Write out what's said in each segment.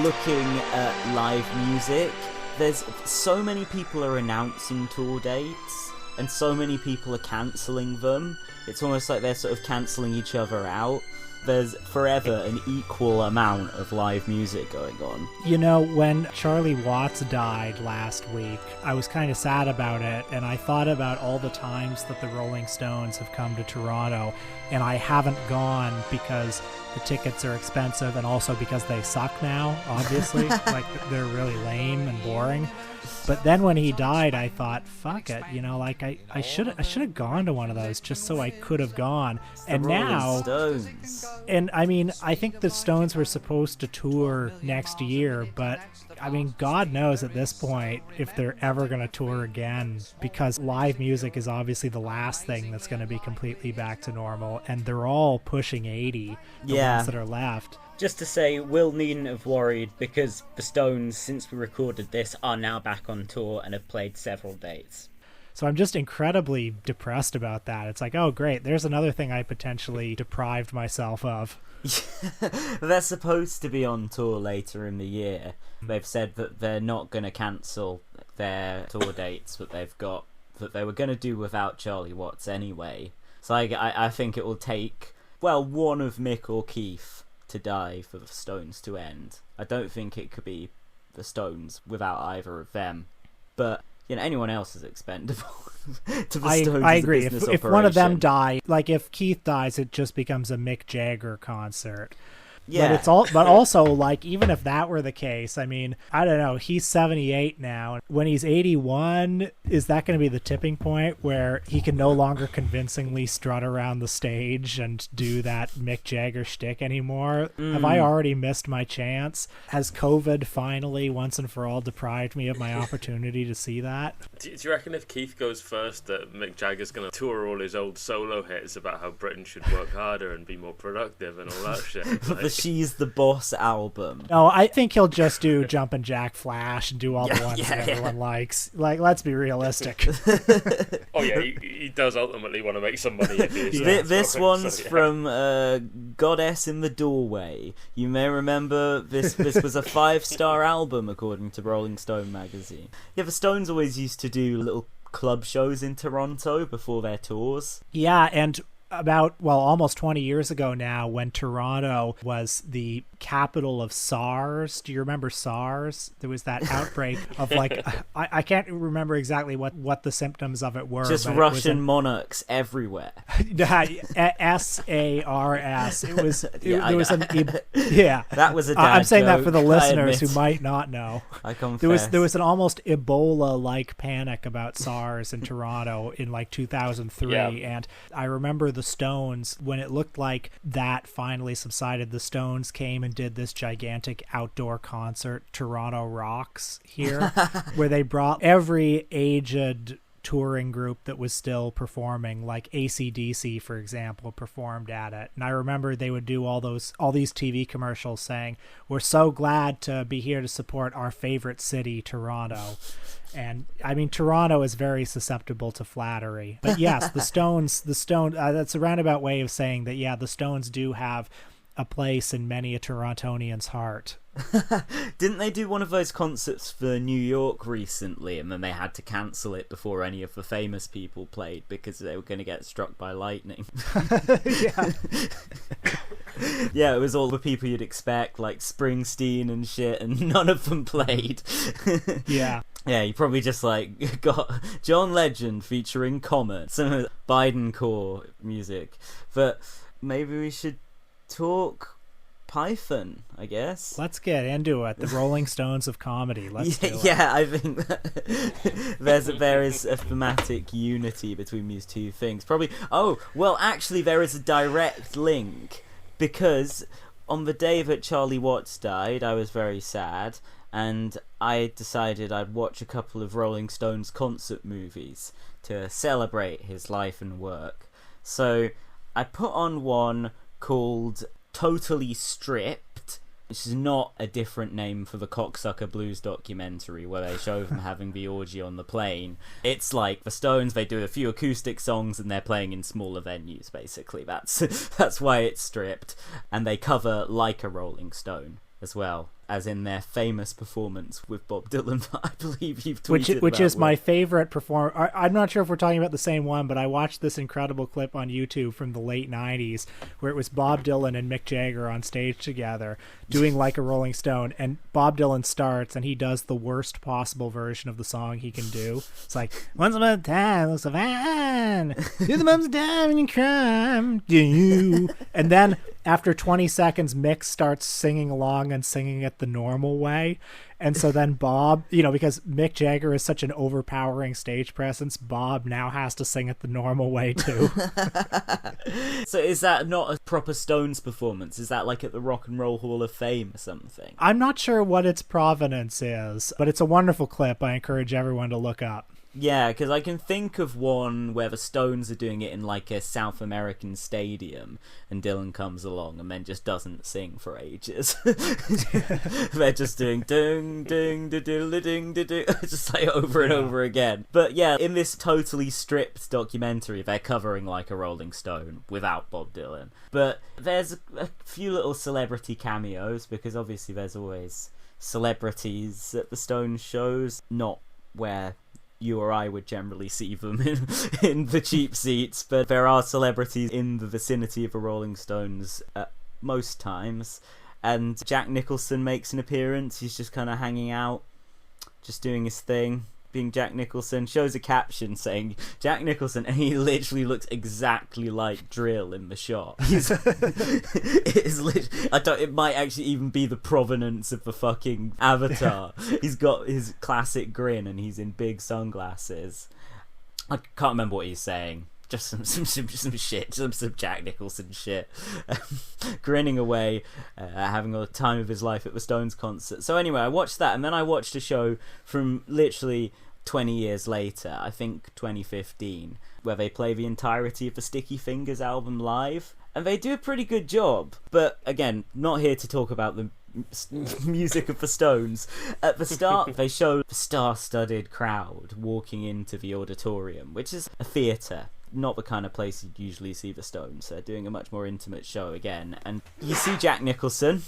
looking at live music, there's so many people are announcing tour dates, and so many people are cancelling them. It's almost like they're sort of cancelling each other out. There's forever an equal amount of live music going on. You know, when Charlie Watts died last week, I was kind of sad about it, and I thought about all the times that the Rolling Stones have come to Toronto, and I haven't gone because the tickets are expensive and also because they suck now, obviously. Like, they're really lame and boring. But then when he died, I thought, fuck it, you know, like I should have gone to one of those just so I could have gone. And now, Stones. and I mean, I think the Stones were supposed to tour next year, but I mean, God knows at this point if they're ever going to tour again, because live music is obviously the last thing that's going to be completely back to normal, and they're all pushing 80, the ones that are left. Just to say, Will needn't have worried, because the Stones, since we recorded this, are now back on tour and have played several dates. So I'm just incredibly depressed about that. It's like, oh great, there's another thing I potentially deprived myself of. They're supposed to be on tour later in the year. They've said that they're not going to cancel their tour dates that they've got, that they were going to do without Charlie Watts anyway. So I think it will take, well, one of Mick or Keith to die for the Stones to end. I don't think it could be the Stones without either of them. But, you know, anyone else is expendable to the Stones. I agree. As a business If one of them operation. die, like if Keith dies, it just becomes a Mick Jagger concert. Yeah. But it's all. But also, like, even if that were the case, I mean, I don't know. He's 78 now. When he's 81, is that going to be the tipping point where he can no longer convincingly strut around the stage and do that Mick Jagger shtick anymore? Have I already missed my chance? Has COVID finally, once and for all, deprived me of my opportunity to see that? Do you reckon if Keith goes first that Mick Jagger's going to tour all his old solo hits about how Britain should work harder and be more productive and all that shit? The She's the Boss album. No, I think he'll just do Jumpin' Jack Flash and do all the ones that everyone likes. Like, let's be realistic. Oh yeah, he does ultimately want to make some money. This one's from Goddess in the Doorway. You may remember this was a 5-star album according to Rolling Stone magazine. Yeah, the Stones always used to do little club shows in Toronto before their tours. Yeah, and about, well, almost 20 years ago now, when Toronto was the capital of SARS. Do you remember SARS? There was that outbreak of, like, I can't remember exactly what the symptoms of it were. Just Russian monarchs everywhere. SARS. It was. Yeah, there was an. Yeah, that was a dad I'm saying that joke, for the listeners admit. who might not know. I confess. There was an almost Ebola-like panic about SARS in Toronto in like 2003, and I remember the Stones, when it looked like that finally subsided, the Stones came and did this gigantic outdoor concert, Toronto Rocks, here, where they brought every aged touring group that was still performing, like AC/DC, for example, performed at it. And I remember they would do all these TV commercials saying, "We're so glad to be here to support our favorite city, Toronto." And I mean, Toronto is very susceptible to flattery. But yes, the Stones, that's a roundabout way of saying that, yeah, the Stones do have a place in many a Torontonian's heart. Didn't they do one of those concerts for New York recently, and then they had to cancel it before any of the famous people played because they were going to get struck by lightning? Yeah. Yeah, it was all the people you'd expect, like Springsteen and shit, and none of them played. Yeah. Yeah, you probably just, like, got John Legend featuring Comet, some Biden core music. But maybe we should talk Python, I guess. Let's get into it. The Rolling Stones of comedy. Let's do it. Yeah, I think there is a thematic unity between these two things. Probably. Oh, well, actually, there is a direct link, because on the day that Charlie Watts died, I was very sad, and I decided I'd watch a couple of Rolling Stones concert movies to celebrate his life and work. So I put on one called Totally Stripped, which is not a different name for the Cocksucker Blues documentary where they show them having the orgy on the plane. It's like the Stones, they do a few acoustic songs and they're playing in smaller venues, basically. That's why it's stripped. And they cover Like a Rolling Stone, as well, as in their famous performance with Bob Dylan. I believe you've tweeted which about, is Will. my favorite performer. I'm not sure if we're talking about the same one, but I watched this incredible clip on YouTube from the late 90s where it was Bob Dylan and Mick Jagger on stage together doing Like a Rolling Stone, and Bob Dylan starts and he does the worst possible version of the song he can do. It's like, once upon a time, looks so fine, do the mums die when you crime, do you? And then after 20 seconds, Mick starts singing along and singing it the normal way. And so then Bob, because Mick Jagger is such an overpowering stage presence, Bob now has to sing it the normal way too. So is that not a proper Stones performance? Is that like at the Rock and Roll Hall of Fame or something? I'm not sure what its provenance is, but it's a wonderful clip. I encourage everyone to look up. Yeah, because I can think of one where the Stones are doing it in like a South American stadium, and Dylan comes along and then just doesn't sing for ages. They're just doing ding ding da ding ding ding, just like over and over again. But yeah, in this totally stripped documentary, they're covering Like a Rolling Stone without Bob Dylan. But there's a few little celebrity cameos, because obviously there's always celebrities at the Stones shows, not where you or I would generally see them in the cheap seats, but there are celebrities in the vicinity of the Rolling Stones at most times, and Jack Nicholson makes an appearance. He's just kind of hanging out, just doing his thing, being Jack Nicholson, shows a caption saying Jack Nicholson, and he literally looks exactly like Drill in the shot. It might actually even be the provenance of the fucking avatar. He's got his classic grin and he's in big sunglasses. I can't remember what he's saying. Just some shit, some Jack Nicholson shit, grinning away, having a time of his life at the Stones concert. So anyway, I watched that, and then I watched a show from literally 20 years later, I think 2015, where they play the entirety of the Sticky Fingers album live, and they do a pretty good job. But again, not here to talk about the music of the Stones. At the start, they show the star-studded crowd walking into the auditorium, which is a theatre, not the kind of place you'd usually see the Stones. They're doing a much more intimate show again, and you see Jack Nicholson.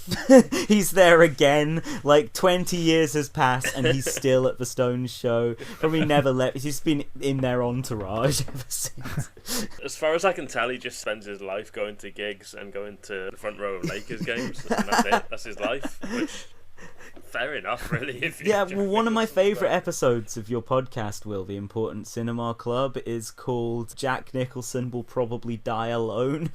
He's there again. Like 20 years has passed and he's still at the Stones show. Probably never left. He's been in their entourage ever since. As far as I can tell, he just spends his life going to gigs and going to the front row of Lakers games, and that's it. That's his life, which... fair enough, really. Yeah, well, one of my favourite episodes of your podcast, Will, The Important Cinema Club, is called Jack Nicholson Will Probably Die Alone.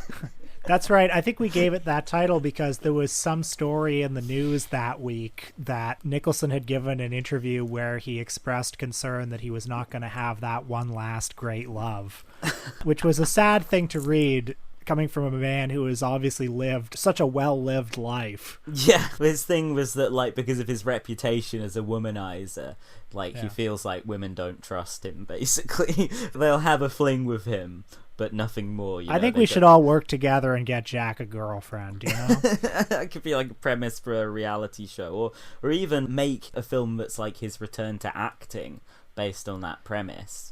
That's right. I think we gave it that title because there was some story in the news that week that Nicholson had given an interview where he expressed concern that he was not going to have that one last great love, which was a sad thing to read, coming from a man who has obviously lived such a well-lived life. Yeah, his thing was that, like, because of his reputation as a womanizer, he feels like women don't trust him, basically. They'll have a fling with him, but nothing more. I think we should all work together and get Jack a girlfriend, That could be like a premise for a reality show, or even make a film that's like his return to acting based on that premise.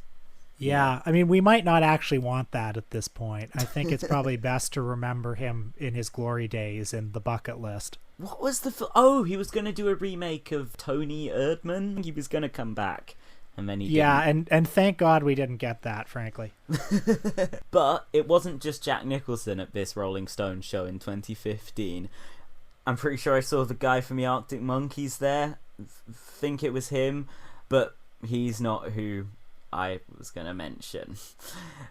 Yeah, I mean, we might not actually want that at this point. I think it's probably best to remember him in his glory days in The Bucket List. What was the... Oh, he was going to do a remake of Tony Erdmann. He was going to come back, and then he didn't. And thank God we didn't get that, frankly. But it wasn't just Jack Nicholson at this Rolling Stone show in 2015. I'm pretty sure I saw the guy from the Arctic Monkeys there. Think it was him, but he's not who I was going to mention.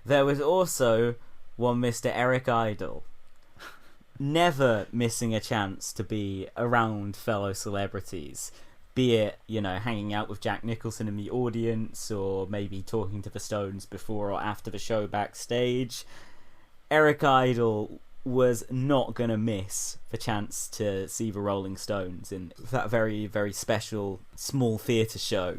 There was also one Mr. Eric Idle, never missing a chance to be around fellow celebrities, be it, hanging out with Jack Nicholson in the audience, or maybe talking to the Stones before or after the show backstage. Eric Idle was not going to miss the chance to see the Rolling Stones in that very, very special small theatre show.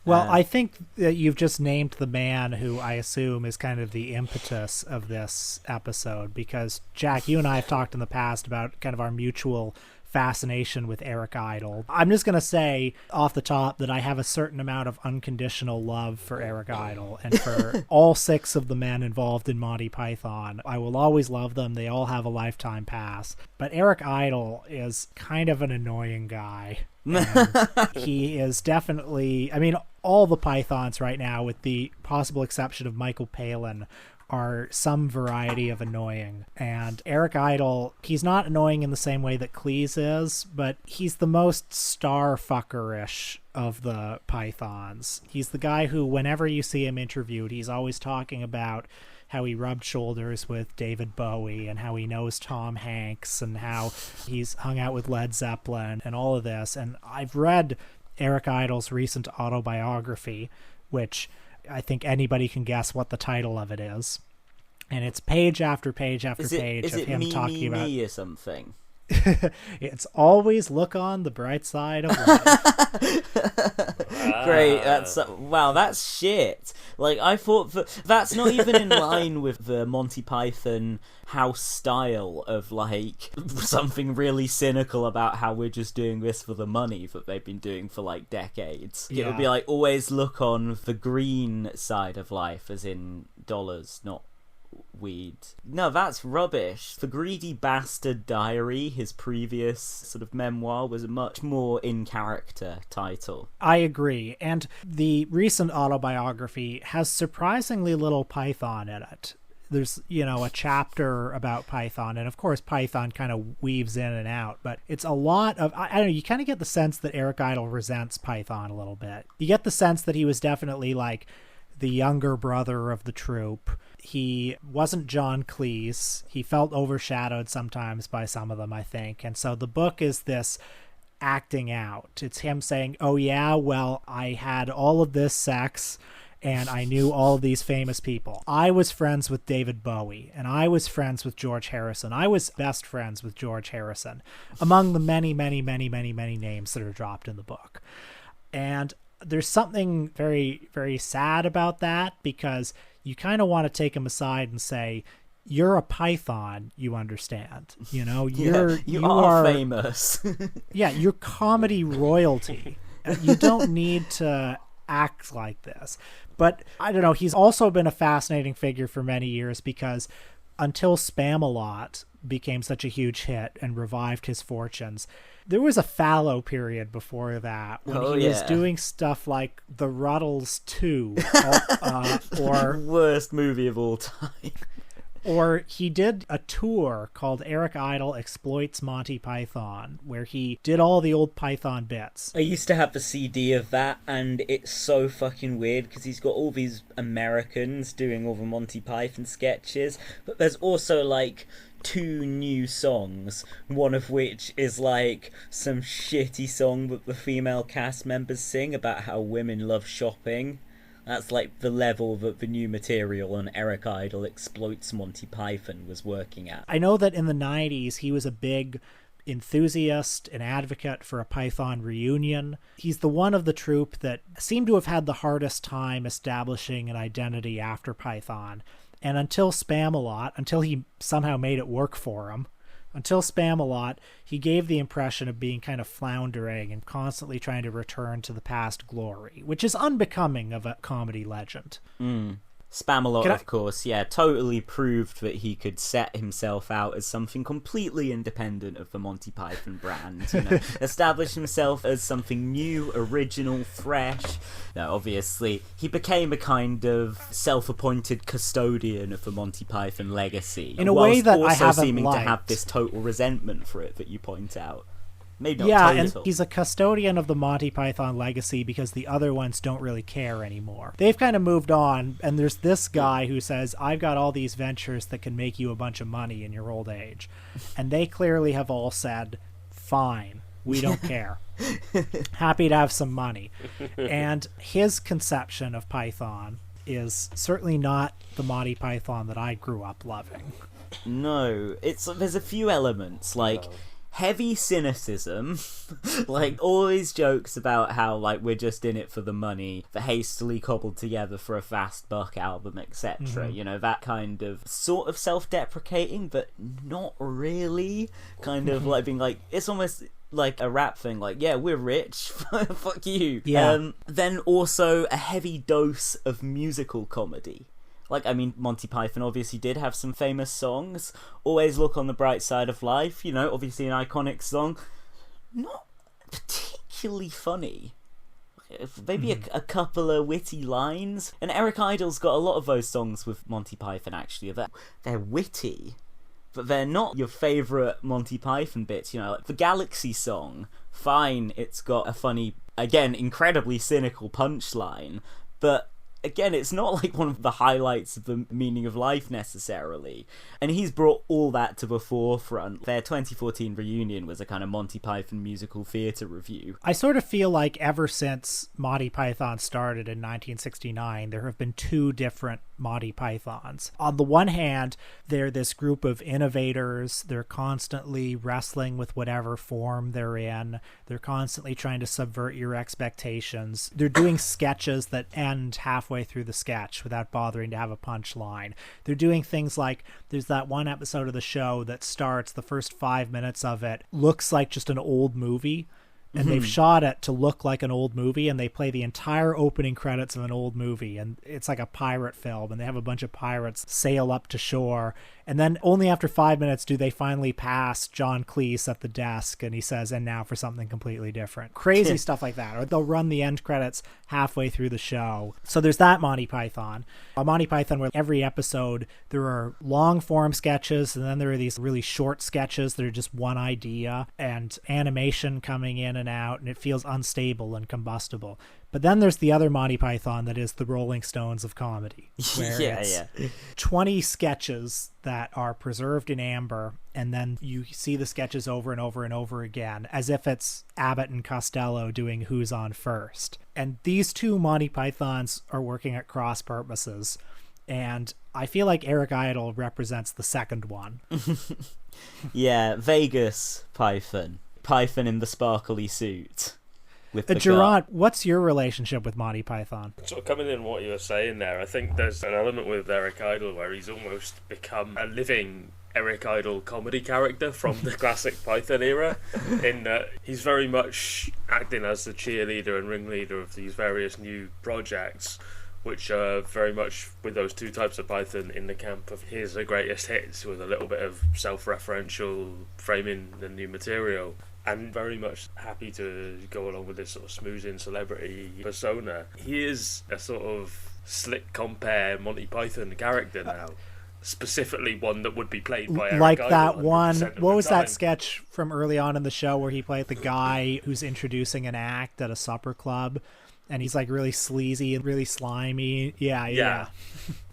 Well, I think that you've just named the man who I assume is kind of the impetus of this episode, because, Jack, you and I have talked in the past about kind of our mutual fascination with Eric Idle. I'm just going to say off the top that I have a certain amount of unconditional love for Eric Idle and for all 6 of the men involved in Monty Python. I will always love them. They all have a lifetime pass. But Eric Idle is kind of an annoying guy. He is definitely, I mean, all the Pythons right now, with the possible exception of Michael Palin, are some variety of annoying. And Eric Idle, he's not annoying in the same way that Cleese is, but he's the most star-fucker-ish of the Pythons. He's the guy who, whenever you see him interviewed, he's always talking about how he rubbed shoulders with David Bowie and how he knows Tom Hanks and how he's hung out with Led Zeppelin and all of this. And I've read Eric Idle's recent autobiography, which I think anybody can guess what the title of it is. And it's page after page after page of him talking about... me or something? It's always look on the bright side of life. Great, that's shit. Like, I thought that's not even in line with the Monty Python house style of, like, something really cynical about how we're just doing this for the money that they've been doing for, like, decades. Yeah. It would be like, always look on the green side of life, as in dollars, not weed. No, that's rubbish. The Greedy Bastard Diary, his previous sort of memoir, was a much more in character title. I agree, and the recent autobiography has surprisingly little Python in it. There's, a chapter about Python, and of course Python kind of weaves in and out, but it's a lot of, I don't know, you kind of get the sense that Eric Idle resents Python a little bit. You get the sense that he was definitely like the younger brother of the troupe. He wasn't John Cleese. He felt overshadowed sometimes by some of them, I think. And so the book is this acting out. It's him saying, oh yeah, well, I had all of this sex and I knew all of these famous people. I was friends with David Bowie, and I was friends with George Harrison. I was best friends with George Harrison, among the many, many, many, many, many names that are dropped in the book. And there's something very, very sad about that, because you kind of want to take him aside and say, you're a Python, you understand. You are famous. Yeah, you're comedy royalty. You don't need to act like this. But I don't know, he's also been a fascinating figure for many years, because until Spamalot became such a huge hit and revived his fortunes, there was a fallow period before that when he was doing stuff like The Ruddles 2, or worst movie of all time. Or he did a tour called Eric Idle Exploits Monty Python, where he did all the old Python bits. I used to have the CD of that, and it's so fucking weird because he's got all these Americans doing all the Monty Python sketches, but there's also like 2 new songs, one of which is like some shitty song that the female cast members sing about how women love shopping. That's like the level that the new material on Eric Idle Exploits Monty Python was working at. I know that in the 90s he was a big enthusiast and advocate for a Python reunion. He's the one of the troupe that seemed to have had the hardest time establishing an identity after Python. And until Spamalot, until he somehow made it work for him, until Spamalot, he gave the impression of being kind of floundering and constantly trying to return to the past glory, which is unbecoming of a comedy legend. Spamalot, of course, totally proved that he could set himself out as something completely independent of the Monty Python brand, establish himself as something new, original, fresh. Now, obviously, he became a kind of self-appointed custodian of the Monty Python legacy, in a way that I haven't also seeming liked. to have this total resentment for it that you point out. Maybe not yeah, total. And he's a custodian of the Monty Python legacy because the other ones don't really care anymore. They've kind of moved on, and there's this guy who says, I've got all these ventures that can make you a bunch of money in your old age. And they clearly have all said, fine, we don't care. Happy to have some money. And his conception of Python is certainly not the Monty Python that I grew up loving. No, there's a few elements, like heavy cynicism, like always jokes about how like we're just in it for the money, the hastily cobbled together for a fast buck album, etc. You know, that kind of sort of self-deprecating, but not really, kind of like being like, it's almost like a rap thing, like, yeah, we're rich, fuck you. Yeah. Then also a heavy dose of musical comedy. Like, I mean, Monty Python obviously did have some famous songs. Always Look on the Bright Side of Life, you know, obviously an iconic song. Not particularly funny. Maybe a couple of witty lines. And Eric Idle's got a lot of those songs with Monty Python, actually. They're witty, but they're not your favourite Monty Python bits. You know, like the Galaxy song, fine, it's got a funny, again, incredibly cynical punchline, but again, it's not like one of the highlights of the meaning of life necessarily. And he's brought all that to the forefront. Their 2014 reunion was a kind of Monty Python musical theatre review. I sort of feel like ever since Monty Python started in 1969, there have been two different Monty Pythons. On the one hand, they're this group of innovators. They're constantly wrestling with whatever form they're in. They're constantly trying to subvert your expectations. They're doing sketches that end halfway through the sketch without bothering to have a punchline. They're doing things like, there's that one episode of the show that starts, the first 5 minutes of it looks like just an old movie, and they've shot it to look like an old movie, and they play the entire opening credits of an old movie, and it's like a pirate film, and they have a bunch of pirates sail up to shore, and then only after 5 minutes do they finally pass John Cleese at the desk, and he says, and now for something completely different. Crazy stuff like that. Or they'll run the end credits halfway through the show. So there's that Monty Python. A Monty Python where every episode there are long form sketches, and then there are these really short sketches that are just one idea, and animation coming in and out, and it feels unstable and combustible. But then there's the other Monty Python that is the Rolling Stones of comedy, where it's 20 sketches that are preserved in amber, and then you see the sketches over and over and over again, as if it's Abbott and Costello doing Who's on First. And these two Monty Pythons are working at cross purposes, and I feel like Eric Idle represents the second one. Yeah, Vegas Python. Python in the sparkly suit. Geraint, what's your relationship with Monty Python? Sort of coming in what you were saying there, I think there's an element with Eric Idle where he's almost become a living Eric Idle comedy character from the classic Python era, in that he's very much acting as the cheerleader and ringleader of these various new projects, which are very much, with those two types of Python, in the camp of here's the greatest hits with a little bit of self-referential framing the new material. And very much happy to go along with this sort of smoozing celebrity persona. He is a sort of slick compare Monty Python character now. Specifically one that would be played by Eric like Idle that one, 100% of what the was time. that sketch from early on in the show where he played the guy who's introducing an act at a supper club, and he's like really sleazy and really slimy? Yeah.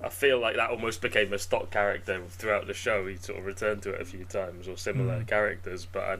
I feel like that almost became a stock character throughout the show. He sort of returned to it a few times, or similar characters, but I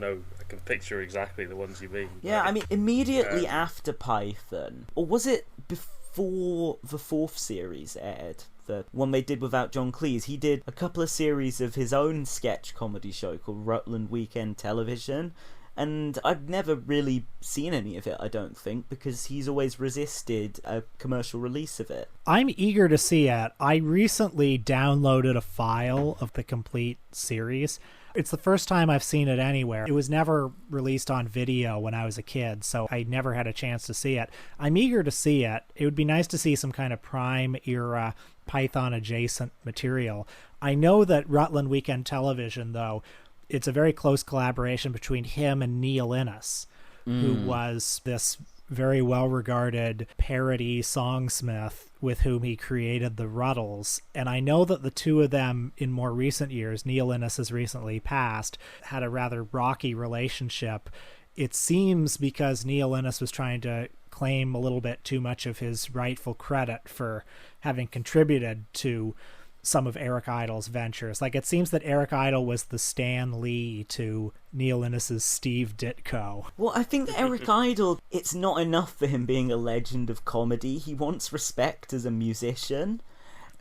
can picture exactly the ones you mean. Yeah, I mean, immediately after Python, or was it before the fourth series aired? The one they did without John Cleese. He did a couple of series of his own sketch comedy show called Rutland Weekend Television, and I've never really seen any of it, I don't think, because he's always resisted a commercial release of it. I'm eager to see it. I recently downloaded a file of the complete series. It's the first time I've seen it anywhere. It was never released on video when I was a kid, so I never had a chance to see it. I'm eager to see it. It would be nice to see some kind of prime era Python adjacent material. I know that Rutland Weekend Television, though, it's a very close collaboration between him and Neil Innes, who was this very well-regarded parody songsmith with whom he created the Ruddles. And I know that the two of them, in more recent years, Neil Innes has recently passed, had a rather rocky relationship. It seems because Neil Innes was trying to claim a little bit too much of his rightful credit for having contributed to some of Eric Idle's ventures. Like, it seems that Eric Idle was the Stan Lee to Neil Innes's Steve Ditko. Well, I think Eric Idle, it's not enough for him being a legend of comedy. He wants respect as a musician.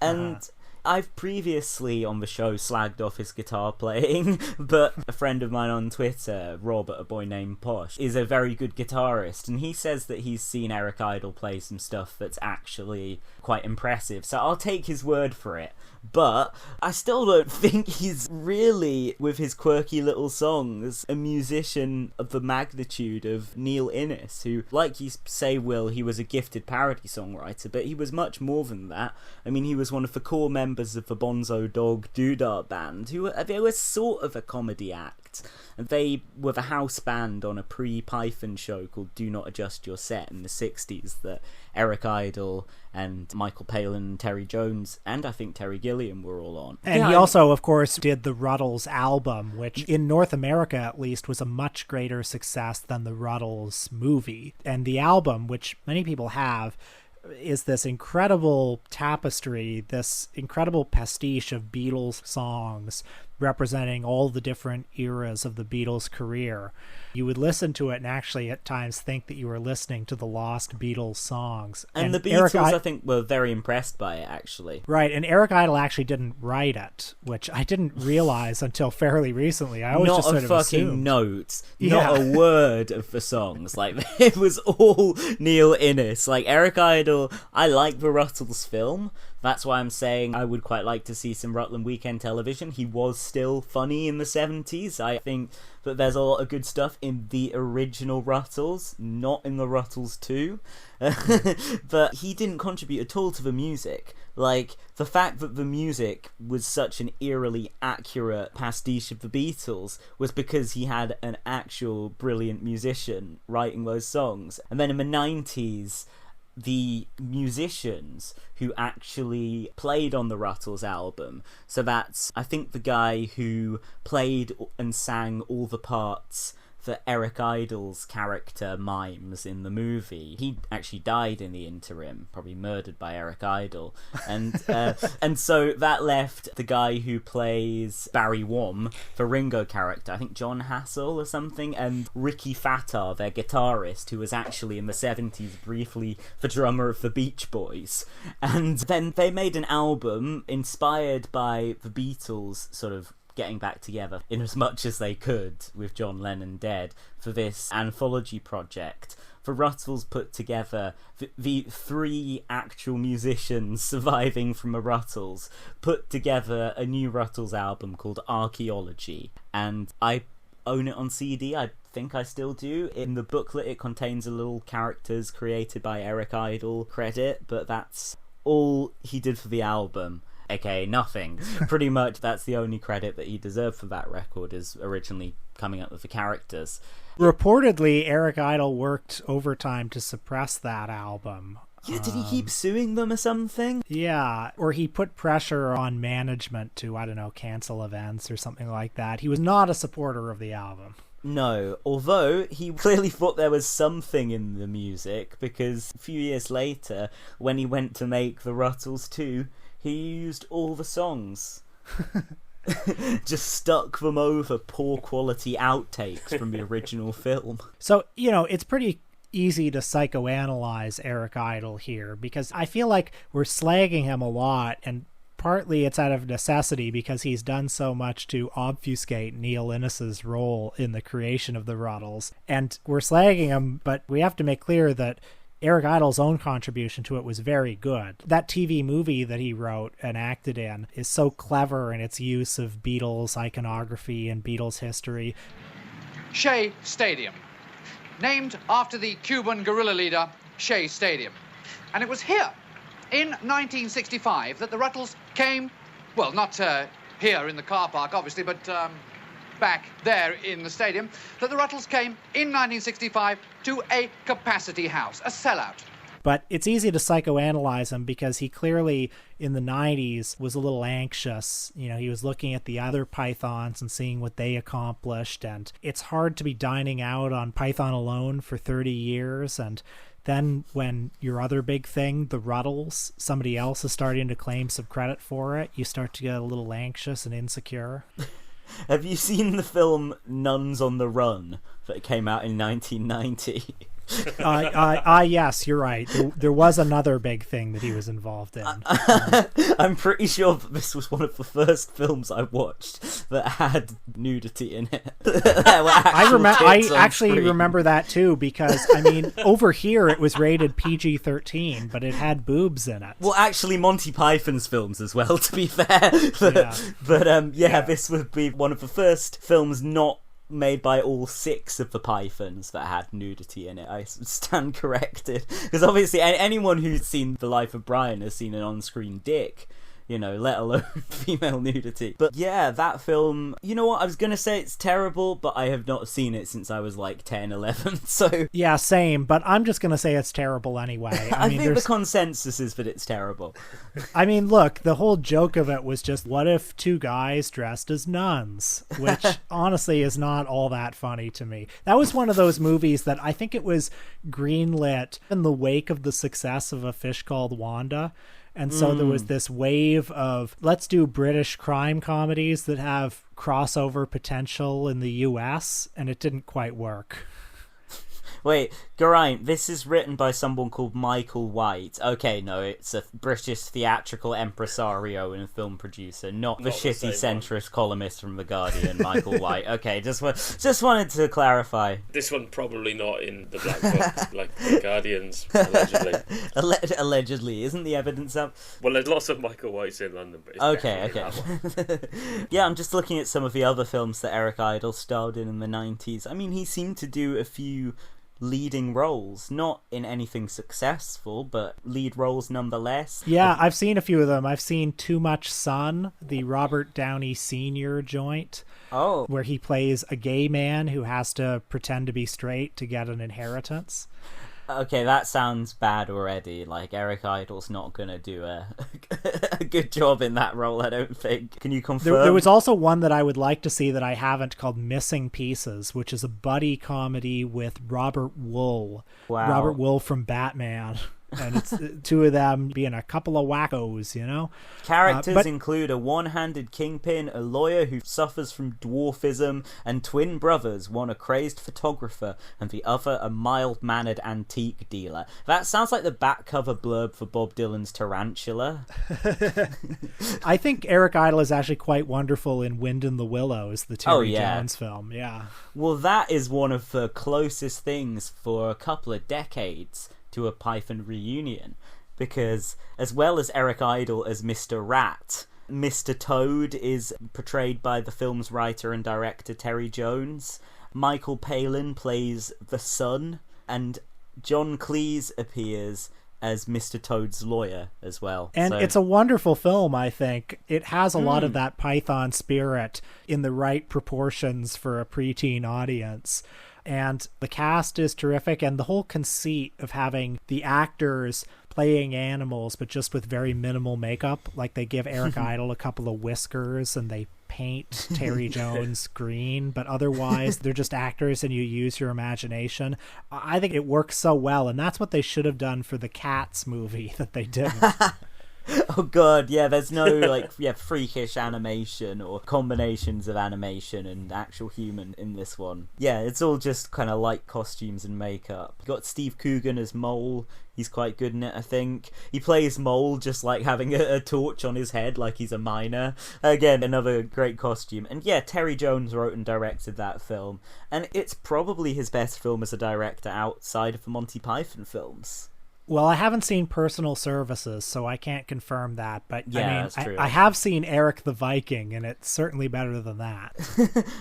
And I've previously on the show slagged off his guitar playing, but a friend of mine on Twitter, Rob, a boy named Posh, is a very good guitarist, and he says that he's seen Eric Idle play some stuff that's actually quite impressive, so I'll take his word for it. But I still don't think he's really, with his quirky little songs, a musician of the magnitude of Neil Innes, who, like you say, Will, he was a gifted parody songwriter, but he was much more than that. I mean, he was one of the core members of the Bonzo Dog Doodah Band, who they were sort of a comedy act. And they were the house band on a pre-Python show called Do Not Adjust Your Set in the 60s that Eric Idle and Michael Palin and Terry Jones and I think Terry Gilliam were all on. And he also, of course, did the Ruddles album, which in North America at least was a much greater success than the Ruddles movie. And the album, which many people have, is this incredible tapestry, this incredible pastiche of Beatles songs representing all the different eras of the Beatles' career. You would listen to it and actually at times think that you were listening to the lost Beatles songs. And the Beatles, I think, were very impressed by it, actually. Right, and Eric Idle actually didn't write it, which I didn't realize until fairly recently. I always just sort of assumed. Not a fucking note, not a word of the songs. Like, it was all Neil Innes. Like, Eric Idle, I like the Ruttles film. That's why I'm saying I would quite like to see some Rutland Weekend television. He was still funny in the 70s. I think that there's a lot of good stuff in the original Ruttles, not in the Ruttles 2. But he didn't contribute at all to the music. Like, the fact that the music was such an eerily accurate pastiche of the Beatles was because he had an actual brilliant musician writing those songs. And then in the 90s, the musicians who actually played on the Ruttles album, so that's, I think, the guy who played and sang all the parts that Eric Idle's character mimes in the movie. He actually died in the interim, probably murdered by Eric Idle, and so that left the guy who plays Barry Wham, the Ringo character, I think John Hassel or something, and Ricky Fattar, their guitarist, who was actually in the 70s briefly the drummer of the Beach Boys. And then they made an album inspired by the Beatles sort of getting back together in as much as they could with John Lennon dead for this anthology project. The Ruttles put together, the three actual musicians surviving from the Ruttles put together a new Ruttles album called Archaeology, and I own it on CD. I think I still do. In the booklet it contains a little characters created by Eric Idle credit, but that's all he did for the album. Okay, nothing. Pretty much that's the only credit that he deserved for that record, is originally coming up with the characters. Reportedly, Eric Idle worked overtime to suppress that album. Yeah, did he keep suing them or something? Yeah, or he put pressure on management to, I don't know, cancel events or something like that. He was not a supporter of the album. No, although he clearly thought there was something in the music, because a few years later, when he went to make the Ruttles 2, he used all the songs. Just stuck them over poor quality outtakes from the original film. So, you know, it's pretty easy to psychoanalyze Eric Idle here, because I feel like we're slagging him a lot, and partly it's out of necessity because he's done so much to obfuscate Neil Innes's role in the creation of the Ruttles. And we're slagging him, but we have to make clear that Eric Idle's own contribution to it was very good. That TV movie that he wrote and acted in is so clever in its use of Beatles iconography and Beatles history. Shea Stadium, named after the Cuban guerrilla leader Shea Stadium. And it was here, in 1965, that the Ruttles came, well, not here in the car park, obviously, but back there in the stadium, that the Ruttles came in 1965 to a capacity house, a sellout. But it's easy to psychoanalyze him because he clearly, in the 90s, was a little anxious. You know, he was looking at the other Pythons and seeing what they accomplished, and it's hard to be dining out on Python alone for 30 years, and then when your other big thing, the Ruttles, somebody else is starting to claim some credit for it, you start to get a little anxious and insecure. Have you seen the film Nuns on the Run that came out in 1990? Yes, you're right. There was another big thing that he was involved in. I'm pretty sure that this was one of the first films I watched that had nudity in it. I actually remember that too, because I mean, over here it was rated PG-13, but it had boobs in it. Well, actually, Monty Python's films as well, to be fair. But this would be one of the first films not made by all 6 of the Pythons that had nudity in it. I stand corrected, because obviously anyone who's seen The Life of Brian has seen an on-screen dick, let alone female nudity. But yeah, that film, you know what, I was gonna say it's terrible, but I have not seen it since I was like 10, 11, so... Yeah, same, but I'm just gonna say it's terrible anyway. I think the consensus is that it's terrible. I mean, look, the whole joke of it was just, what if 2 guys dressed as nuns? Which, honestly, is not all that funny to me. That was one of those movies that I think it was greenlit in the wake of the success of A Fish Called Wanda. And so there was this wave of, let's do British crime comedies that have crossover potential in the US, and it didn't quite work. Wait, Geraint, this is written by someone called Michael White. Okay, no, it's a British theatrical impresario and film producer, not the shitty centrist columnist from The Guardian, Michael White. Okay, just wanted to clarify. This one probably not in the Black Book, like The Guardian's, allegedly. Allegedly, isn't the evidence up? Well, there's lots of Michael Whites in London, but it's okay. Yeah, I'm just looking at some of the other films that Eric Idle starred in the 90s. I mean, he seemed to do a few leading roles, not in anything successful, but lead roles nonetheless. Yeah, I've seen a few of them. I've seen Too Much Sun, the Robert Downey Sr. joint, where he plays a gay man who has to pretend to be straight to get an inheritance. Okay, that sounds bad already. Like, Eric Idle's not gonna do a good job in that role, I don't think. Can you confirm? There was also one that I would like to see that I haven't, called Missing Pieces, which is a buddy comedy with Robert Wuhl. Wow. Robert Wuhl from Batman. And it's 2 of them being a couple of wackos, Characters include a one-handed kingpin, a lawyer who suffers from dwarfism, and twin brothers, one a crazed photographer and the other a mild-mannered antique dealer. That sounds like the back cover blurb for Bob Dylan's Tarantula. I think Eric Idle is actually quite wonderful in Wind in the Willows, the Terry Jones film. Yeah. Well, that is one of the closest things for a couple of decades to a Python reunion, because as well as Eric Idle as Mr. Rat, Mr. Toad is portrayed by the film's writer and director Terry Jones. Michael Palin plays the son, and John Cleese appears as Mr. Toad's lawyer as well. And it's a wonderful film, I think. It has a lot of that Python spirit in the right proportions for a preteen audience. And the cast is terrific, and the whole conceit of having the actors playing animals but just with very minimal makeup, like they give Eric Idle a couple of whiskers and they paint Terry Jones green, but otherwise they're just actors and you use your imagination. I think it works so well, and that's what they should have done for the Cats movie that they didn't. Oh god, yeah, there's no freakish animation or combinations of animation and actual human in this one. Yeah, it's all just kind of light costumes and makeup. You got Steve Coogan as Mole. He's quite good in it, I think. He plays Mole just like having a torch on his head like he's a miner. Again, another great costume. And yeah, Terry Jones wrote and directed that film. And it's probably his best film as a director outside of the Monty Python films. Well, I haven't seen Personal Services, so I can't confirm that. But yeah, I mean, that's true. I have seen Eric the Viking, and it's certainly better than that.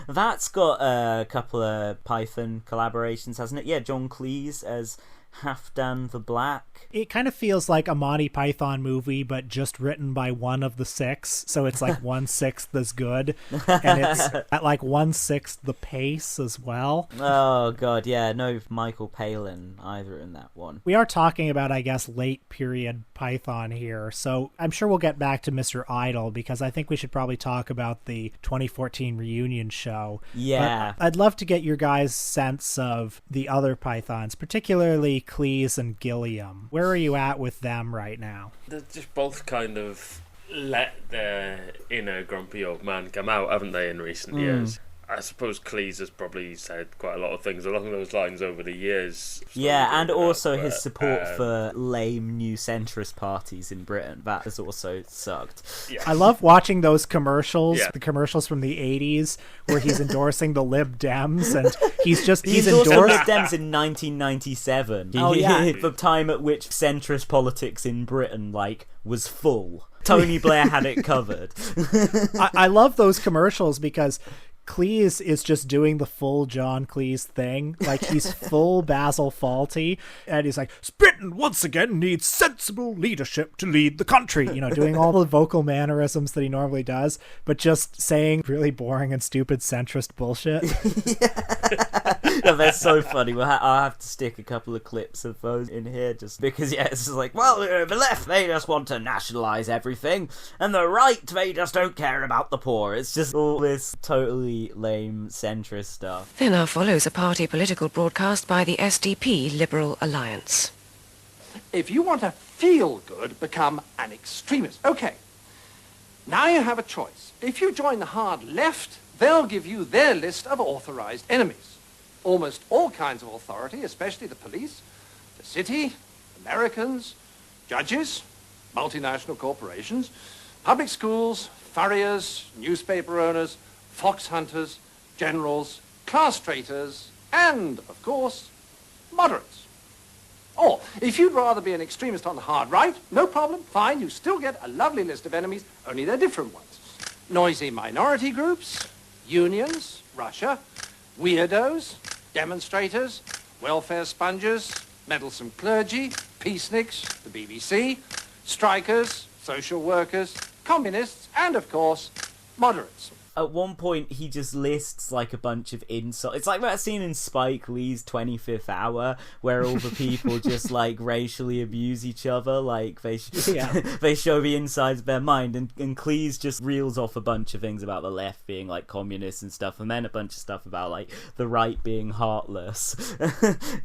That's got a couple of Python collaborations, hasn't it? Yeah, John Cleese as Halfdan the Black. It kind of feels like a Monty Python movie, but just written by one of the 6. So it's like 1/6 as good. And it's at like 1/6 the pace as well. Oh, God, yeah. No Michael Palin either in that one. We are talking about, I guess, late period Python here. So I'm sure we'll get back to Mr. Idle, because I think we should probably talk about the 2014 reunion show. Yeah. But I'd love to get your guys' sense of the other Pythons, particularly Cleese and Gilliam. Where are you at with them right now? They're just both kind of let their inner grumpy old man come out, haven't they, in recent years? I suppose Cleese has probably said quite a lot of things along those lines over the years. Yeah, and also his support for lame new centrist parties in Britain. That has also sucked. Yeah. I love watching those commercials, Yeah. the commercials from the 80s, where he's endorsing the Lib Dems, and he's He endorsed the Lib Dems in 1997. Oh, yeah. The time at which centrist politics in Britain, like, was full. Tony Blair had it covered. I love those commercials because Cleese is just doing the full John Cleese thing. Like, he's full Basil Fawlty, and he's like, Britain once again needs sensible leadership to lead the country. You know, doing all the vocal mannerisms that he normally does, but just saying really boring and stupid centrist bullshit. No, that's so funny. I'll have to stick a couple of clips of those in here just because, yeah, it's just like, well, the left, they just want to nationalise everything, and the right, they just don't care about the poor. It's just all this totally lame centrist stuff. There now follows a party political broadcast by the SDP Liberal Alliance. If you want to feel good, become an extremist. Okay, now you have a choice. If you join the hard left, they'll give you their list of authorized enemies. Almost all kinds of authority, especially the police, the city, Americans, judges, multinational corporations, public schools, furriers, newspaper owners, fox hunters, generals, class traitors, and, of course, moderates. Or, if you'd rather be an extremist on the hard right, no problem, fine, you still get a lovely list of enemies, only they're different ones. Noisy minority groups, unions, Russia, weirdos, demonstrators, welfare sponges, meddlesome clergy, peaceniks, the BBC, strikers, social workers, communists, and, of course, moderates. At one point, he just lists, like, a bunch of insults. It's like that scene in Spike Lee's 25th Hour, where all the people just, like, racially abuse each other. Like, they show the insides of their mind, and Cleese just reels off a bunch of things about the left being, like, communists and stuff, and then a bunch of stuff about, like, the right being heartless.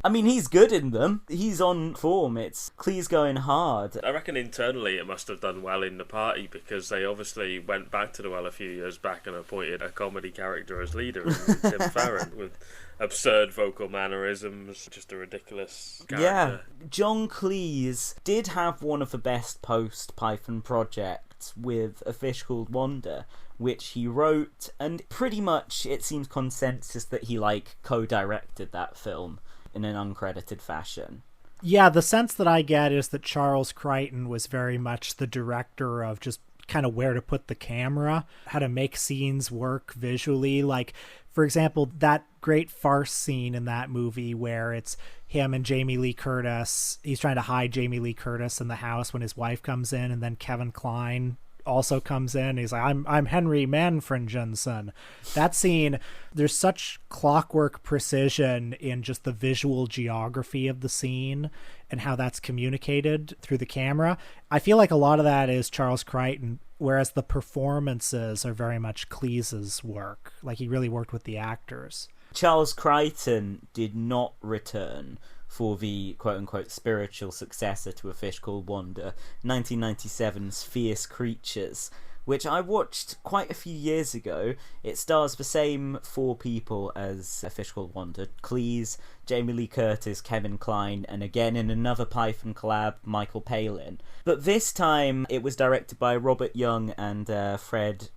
I mean, he's good in them. He's on form. It's Cleese going hard. I reckon internally it must have done well in the party, because they obviously went back to the well a few years back and appointed a comedy character as leader, Tim Farron, with absurd vocal mannerisms, just a ridiculous character. Yeah, John Cleese did have one of the best post-Python projects with A Fish Called Wanda, which he wrote, and pretty much it seems consensus that he, like, co-directed that film in an uncredited fashion. Yeah, the sense that I get is that Charles Crichton was very much the director of just kind of where to put the camera, how to make scenes work visually. Like, for example, that great farce scene in that movie where it's him and Jamie Lee Curtis. He's trying to hide Jamie Lee Curtis in the house when his wife comes in, and then Kevin Kline also comes in. He's like, I'm Henry Manfredson. That scene, there's such clockwork precision in just the visual geography of the scene and how that's communicated through the camera. I feel like a lot of that is Charles Crichton, whereas the performances are very much Cleese's work. Like, he really worked with the actors. Charles Crichton did not return for the quote-unquote spiritual successor to A Fish Called Wanda, 1997's Fierce Creatures, which I watched quite a few years ago. It stars the same four people as A Fish Called Wanda: Cleese, Jamie Lee Curtis, Kevin Kline, and again in another Python collab, Michael Palin. But this time it was directed by Robert Young and Fred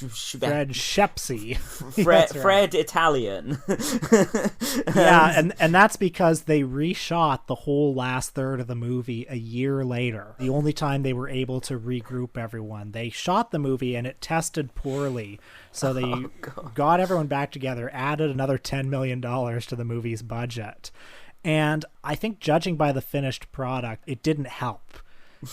Shepsey. Fred Italian. Yeah, and that's because they reshot the whole last third of the movie a year later. The only time they were able to regroup everyone. They shot the movie and it tested poorly. So they got everyone back together, added another $10 million to the movie's budget. And I think, judging by the finished product, it didn't help.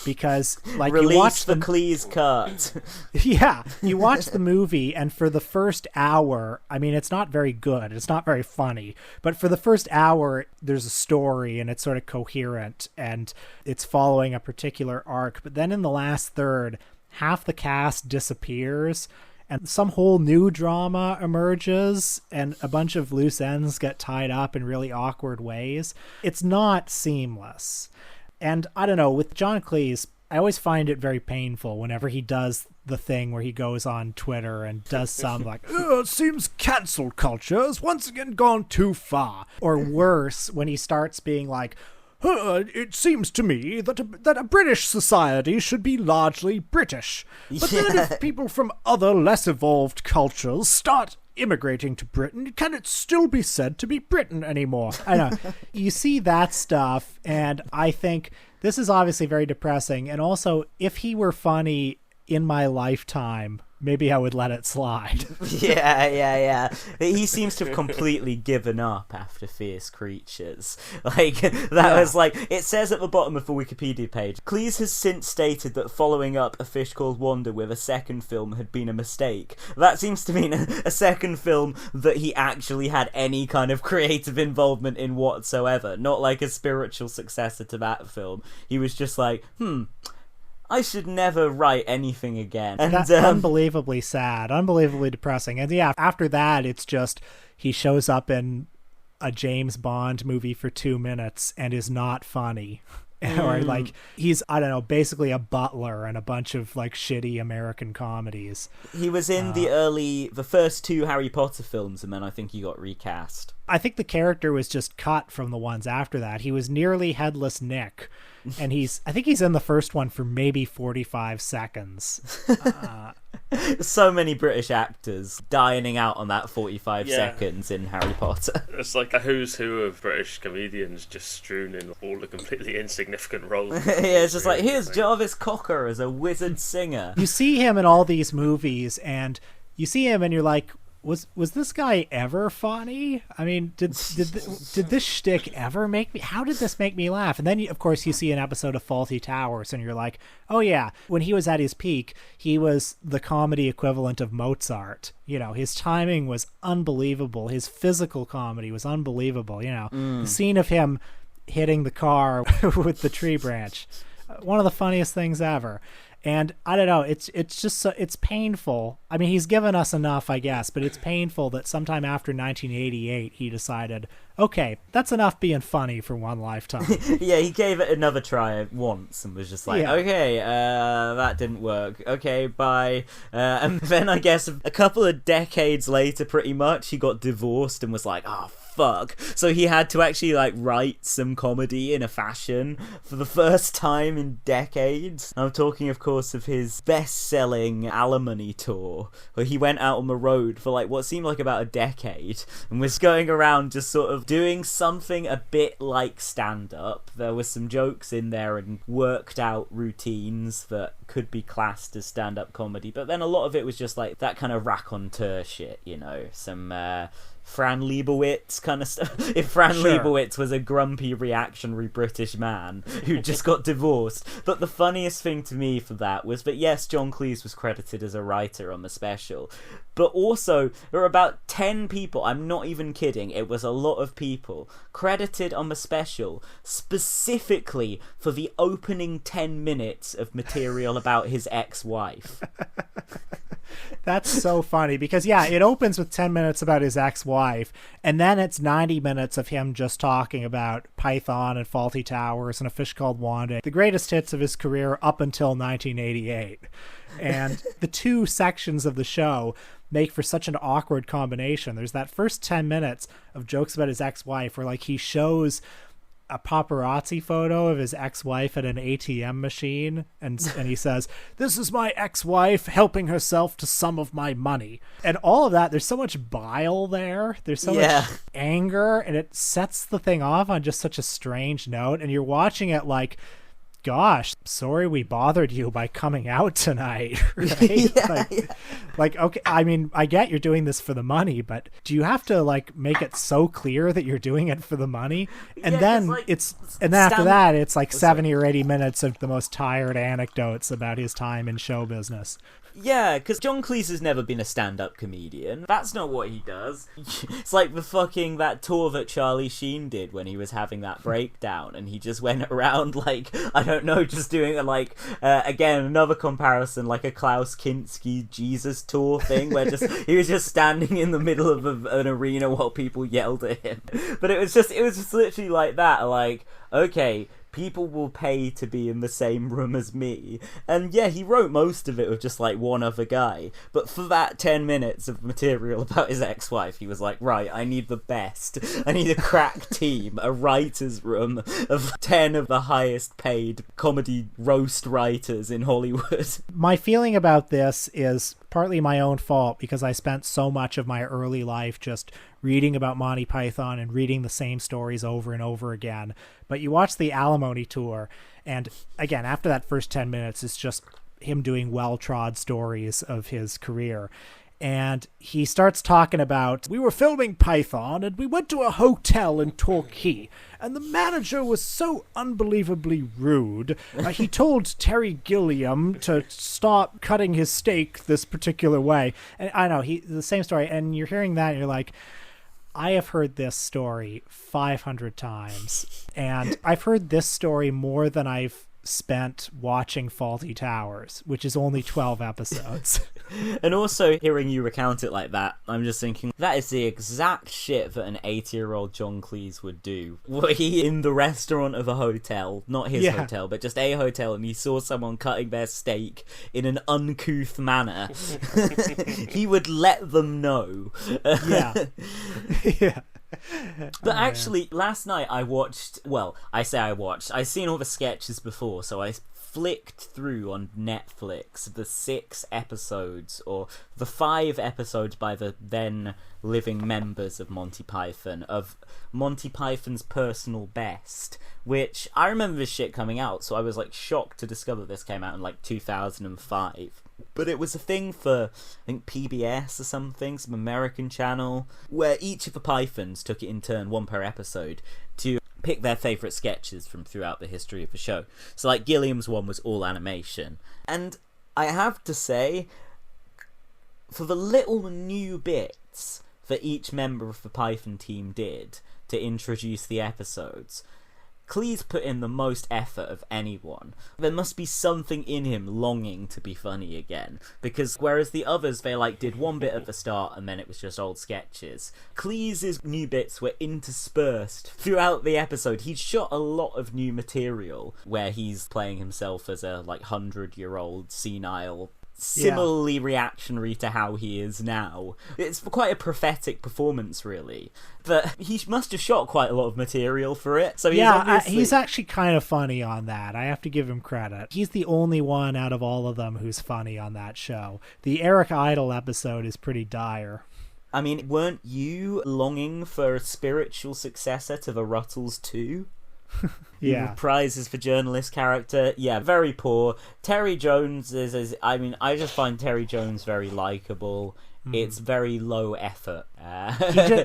Because, like, Release you watch the Cleese cut. Yeah, you watch the movie, and for the first hour, I mean, it's not very good, it's not very funny, but for the first hour, there's a story, and it's sort of coherent, and it's following a particular arc. But then in the last third, half the cast disappears, and some whole new drama emerges, and a bunch of loose ends get tied up in really awkward ways. It's not seamless. And I don't know, with John Cleese, I always find it very painful whenever he does the thing where he goes on Twitter and does some like, it seems cancel culture has once again gone too far. Or worse, when he starts being like, it seems to me that a British society should be largely British. But then if people from other less evolved cultures start immigrating to Britain, can it still be said to be Britain anymore? I know. You see that stuff, and I think this is obviously very depressing. And also, if he were funny in my lifetime, maybe I would let it slide. Yeah. He seems to have completely given up after Fierce Creatures. Like, that was like, it says at the bottom of the Wikipedia page, Cleese has since stated that following up A Fish Called Wanda with a second film had been a mistake. That seems to mean a second film that he actually had any kind of creative involvement in whatsoever. Not like a spiritual successor to that film. He was just like, I should never write anything again. And that's unbelievably sad, unbelievably depressing. And yeah, after that, it's just he shows up in a James Bond movie for 2 minutes and is not funny. Or like he's, I don't know, basically a butler in a bunch of like shitty American comedies. He was in the first 2 Harry Potter films, and then I think he got recast. I think the character was just cut from the ones after that. He was nearly Headless Nick, and I think he's in the first one for maybe 45 seconds. So many British actors dining out on that 45 seconds in Harry Potter. It's like a who's who of British comedians just strewn in all the completely insignificant roles. It's just like, here's Jarvis Cocker as a wizard singer. You see him in all these movies, and you see him and you're like, was this guy ever funny? I mean, did this shtick ever make me? How did this make me laugh? And then, of course, you see an episode of Fawlty Towers, and you're like, oh yeah, when he was at his peak, he was the comedy equivalent of Mozart. You know, his timing was unbelievable. His physical comedy was unbelievable. You know, the scene of him hitting the car with the tree branch, one of the funniest things ever. And I don't know, it's just so, it's painful. I mean, he's given us enough, I guess, but it's painful that sometime after 1988 he decided, okay, that's enough being funny for one lifetime. Yeah, he gave it another try once and was just like, okay, that didn't work. Okay, bye. And then I guess a couple of decades later, pretty much, he got divorced and was like, oh, fuck. So he had to actually like write some comedy in a fashion for the first time in decades. I'm talking, of course, of his best-selling Alimony tour, where he went out on the road for like what seemed like about a decade and was going around just sort of doing something a bit like stand-up. There were some jokes in there and worked out routines that could be classed as stand-up comedy, but then a lot of it was just like that kind of raconteur shit, you know, some Fran Lebowitz kind of stuff. If Fran Lebowitz was a grumpy reactionary British man who just got divorced. But the funniest thing to me for that was that yes, John Cleese was credited as a writer on the special, but also there were about 10 people, I'm not even kidding, it was a lot of people credited on the special specifically for the opening 10 minutes of material about his ex-wife. That's so funny because, yeah, it opens with 10 minutes about his ex-wife, and then it's 90 minutes of him just talking about Python and Fawlty Towers and A Fish Called Wanda, the greatest hits of his career up until 1988. And the 2 sections of the show make for such an awkward combination. There's that first 10 minutes of jokes about his ex-wife where, like, he shows a paparazzi photo of his ex-wife at an ATM machine, and he says, "This is my ex-wife helping herself to some of my money." And all of that, there's so much bile there, there's so much anger, and it sets the thing off on just such a strange note, and you're watching it like, gosh, sorry we bothered you by coming out tonight, right? Like, okay, I mean, I get you're doing this for the money, but do you have to like make it so clear that you're doing it for the money? And then like, after that, it's like 70 or 80 minutes of the most tired anecdotes about his time in show business. Yeah, because John Cleese has never been a stand-up comedian. That's not what he does. It's like that tour that Charlie Sheen did when he was having that breakdown, and he just went around, like, I don't know, just doing, again, another comparison, like a Klaus Kinski Jesus tour thing, where he was just standing in the middle of an arena while people yelled at him. But it was just literally like that, like, okay, people will pay to be in the same room as me. And yeah, he wrote most of it with just like one other guy, but for that 10 minutes of material about his ex-wife, he was like, right, I need the best. I need a crack team, a writer's room of 10 of the highest paid comedy roast writers in Hollywood. My feeling about this is partly my own fault, because I spent so much of my early life just reading about Monty Python and reading the same stories over and over again. But you watch the Alimony tour, and again, after that first 10 minutes, it's just him doing well-trod stories of his career. And he starts talking about, we were filming Python and we went to a hotel in Torquay, and the manager was so unbelievably rude. He told Terry Gilliam to stop cutting his steak this particular way. And I know, the same story, and you're hearing that and you're like, I have heard this story 500 times, and I've heard this story more than I've spent watching Fawlty Towers, which is only 12 episodes. And also, hearing you recount it like that, I'm just thinking, that is the exact shit that an 80-year-old John Cleese would do. Were he in the restaurant of a hotel, not his hotel, but just a hotel, and he saw someone cutting their steak in an uncouth manner, he would let them know. Yeah. Yeah. But actually, last night I watched, I've seen all the sketches before, so I flicked through on Netflix the 6 episodes, or the 5 episodes by the then living members of Monty Python, of Monty Python's personal best, which I remember this shit coming out, so I was like shocked to discover this came out in like 2005. But it was a thing for, I think, PBS or something, some American channel, where each of the Pythons took it in turn, one per episode, to pick their favourite sketches from throughout the history of the show. So, like, Gilliam's one was all animation. And I have to say, for the little new bits that each member of the Python team did to introduce the episodes, Cleese put in the most effort of anyone. There must be something in him longing to be funny again, because whereas the others, they like did one bit at the start and then it was just old sketches, Cleese's new bits were interspersed throughout the episode. He'd shot a lot of new material where he's playing himself as a like 100-year-old senile, similarly reactionary to how he is now. It's quite a prophetic performance, really. But he must have shot quite a lot of material for it. So he's actually kind of funny on that. I have to give him credit. He's the only one out of all of them who's funny on that show. The Eric Idle episode is pretty dire. I mean, weren't you longing for a spiritual successor to the Ruttles too? Yeah. Prizes for journalist character. Yeah, very poor. Terry Jones is I mean, I just find Terry Jones very likable. It's very low effort.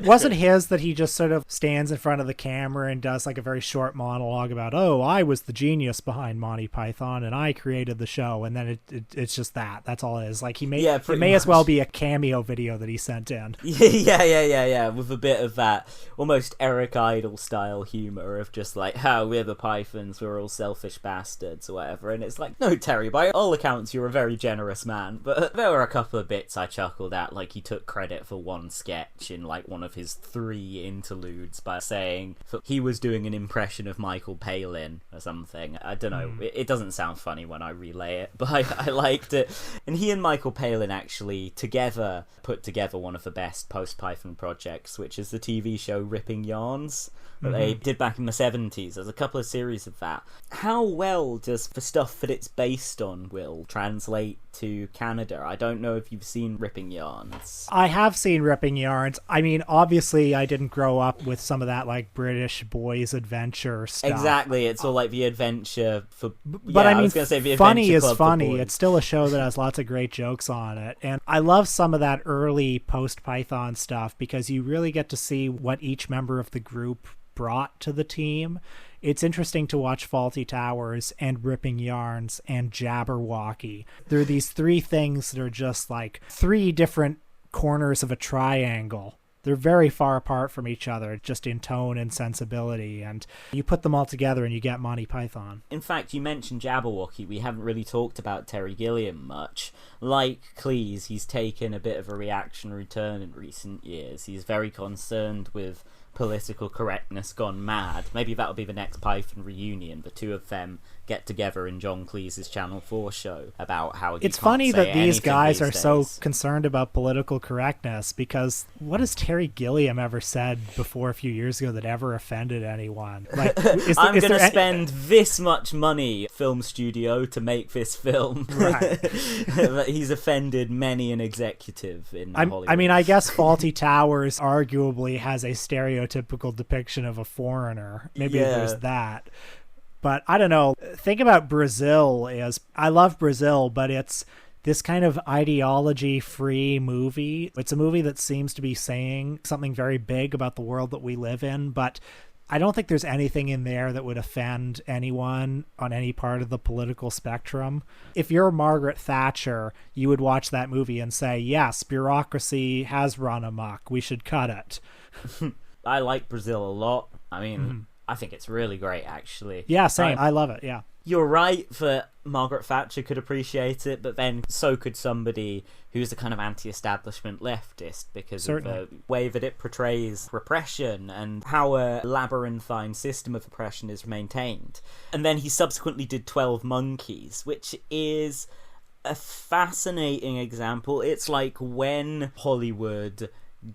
Wasn't his that he just sort of stands in front of the camera and does like a very short monologue about, oh, I was the genius behind Monty Python and I created the show, and then it's just that's all it is. Like it may as well be a cameo video that he sent in. Yeah, with a bit of that almost Eric Idle style humor of just like, how we're the Pythons, we're all selfish bastards or whatever. And it's like, no, Terry, by all accounts you're a very generous man. But there were a couple of bits I chuckled at, like he took credit for one sketch in like one of his 3 interludes by saying he was doing an impression of Michael Palin or something. I don't know, it doesn't sound funny when I relay it, but I liked it. And he and Michael Palin actually together put together one of the best post-Python projects, which is the TV show Ripping Yarns that they did back in the 70s. There's a couple of series of that. How well does the stuff that it's based on, Will, translate to Canada? I don't know if you've seen Ripping Yarns. I have seen Ripping Yarns. I mean, obviously I didn't grow up with some of that like British boys adventure stuff. Exactly, it's all like the adventure for... But I mean, was gonna say the funny is Club funny. It's still a show that has lots of great jokes on it. And I love some of that early post-Python stuff because you really get to see what each member of the group brought to the team. It's interesting to watch Fawlty Towers and Ripping Yarns and Jabberwocky. There are these 3 things that are just like 3 different corners of a triangle. They're very far apart from each other, just in tone and sensibility, and you put them all together and you get Monty Python. In fact, you mentioned Jabberwocky. We haven't really talked about Terry Gilliam much. Like Cleese, he's taken a bit of a reactionary turn in recent years. He's very concerned with political correctness gone mad. Maybe that'll be the next Python reunion. The two of them get together in John Cleese's Channel 4 show about how it's funny that these guys are so concerned about political correctness, because what has Terry Gilliam ever said before a few years ago that ever offended anyone? Like, I'm going to spend this much money, film studio, to make this film. Right. He's offended many an executive in Hollywood. I mean, I guess Fawlty Towers arguably has a stereotypical depiction of a foreigner. Maybe there's that. But I don't know. Think about Brazil as, I love Brazil, but it's this kind of ideology-free movie. It's a movie that seems to be saying something very big about the world that we live in, but I don't think there's anything in there that would offend anyone on any part of the political spectrum. If you're Margaret Thatcher, you would watch that movie and say, yes, bureaucracy has run amok. We should cut it. I like Brazil a lot. I mean, I think it's really great, actually. Yeah, same. I love it, yeah. You're right that Margaret Thatcher could appreciate it, but then so could somebody who's a kind of anti-establishment leftist, because Certainly. of the way that it portrays repression and how a labyrinthine system of oppression is maintained. And then he subsequently did 12 Monkeys, which is a fascinating example. It's like when Hollywood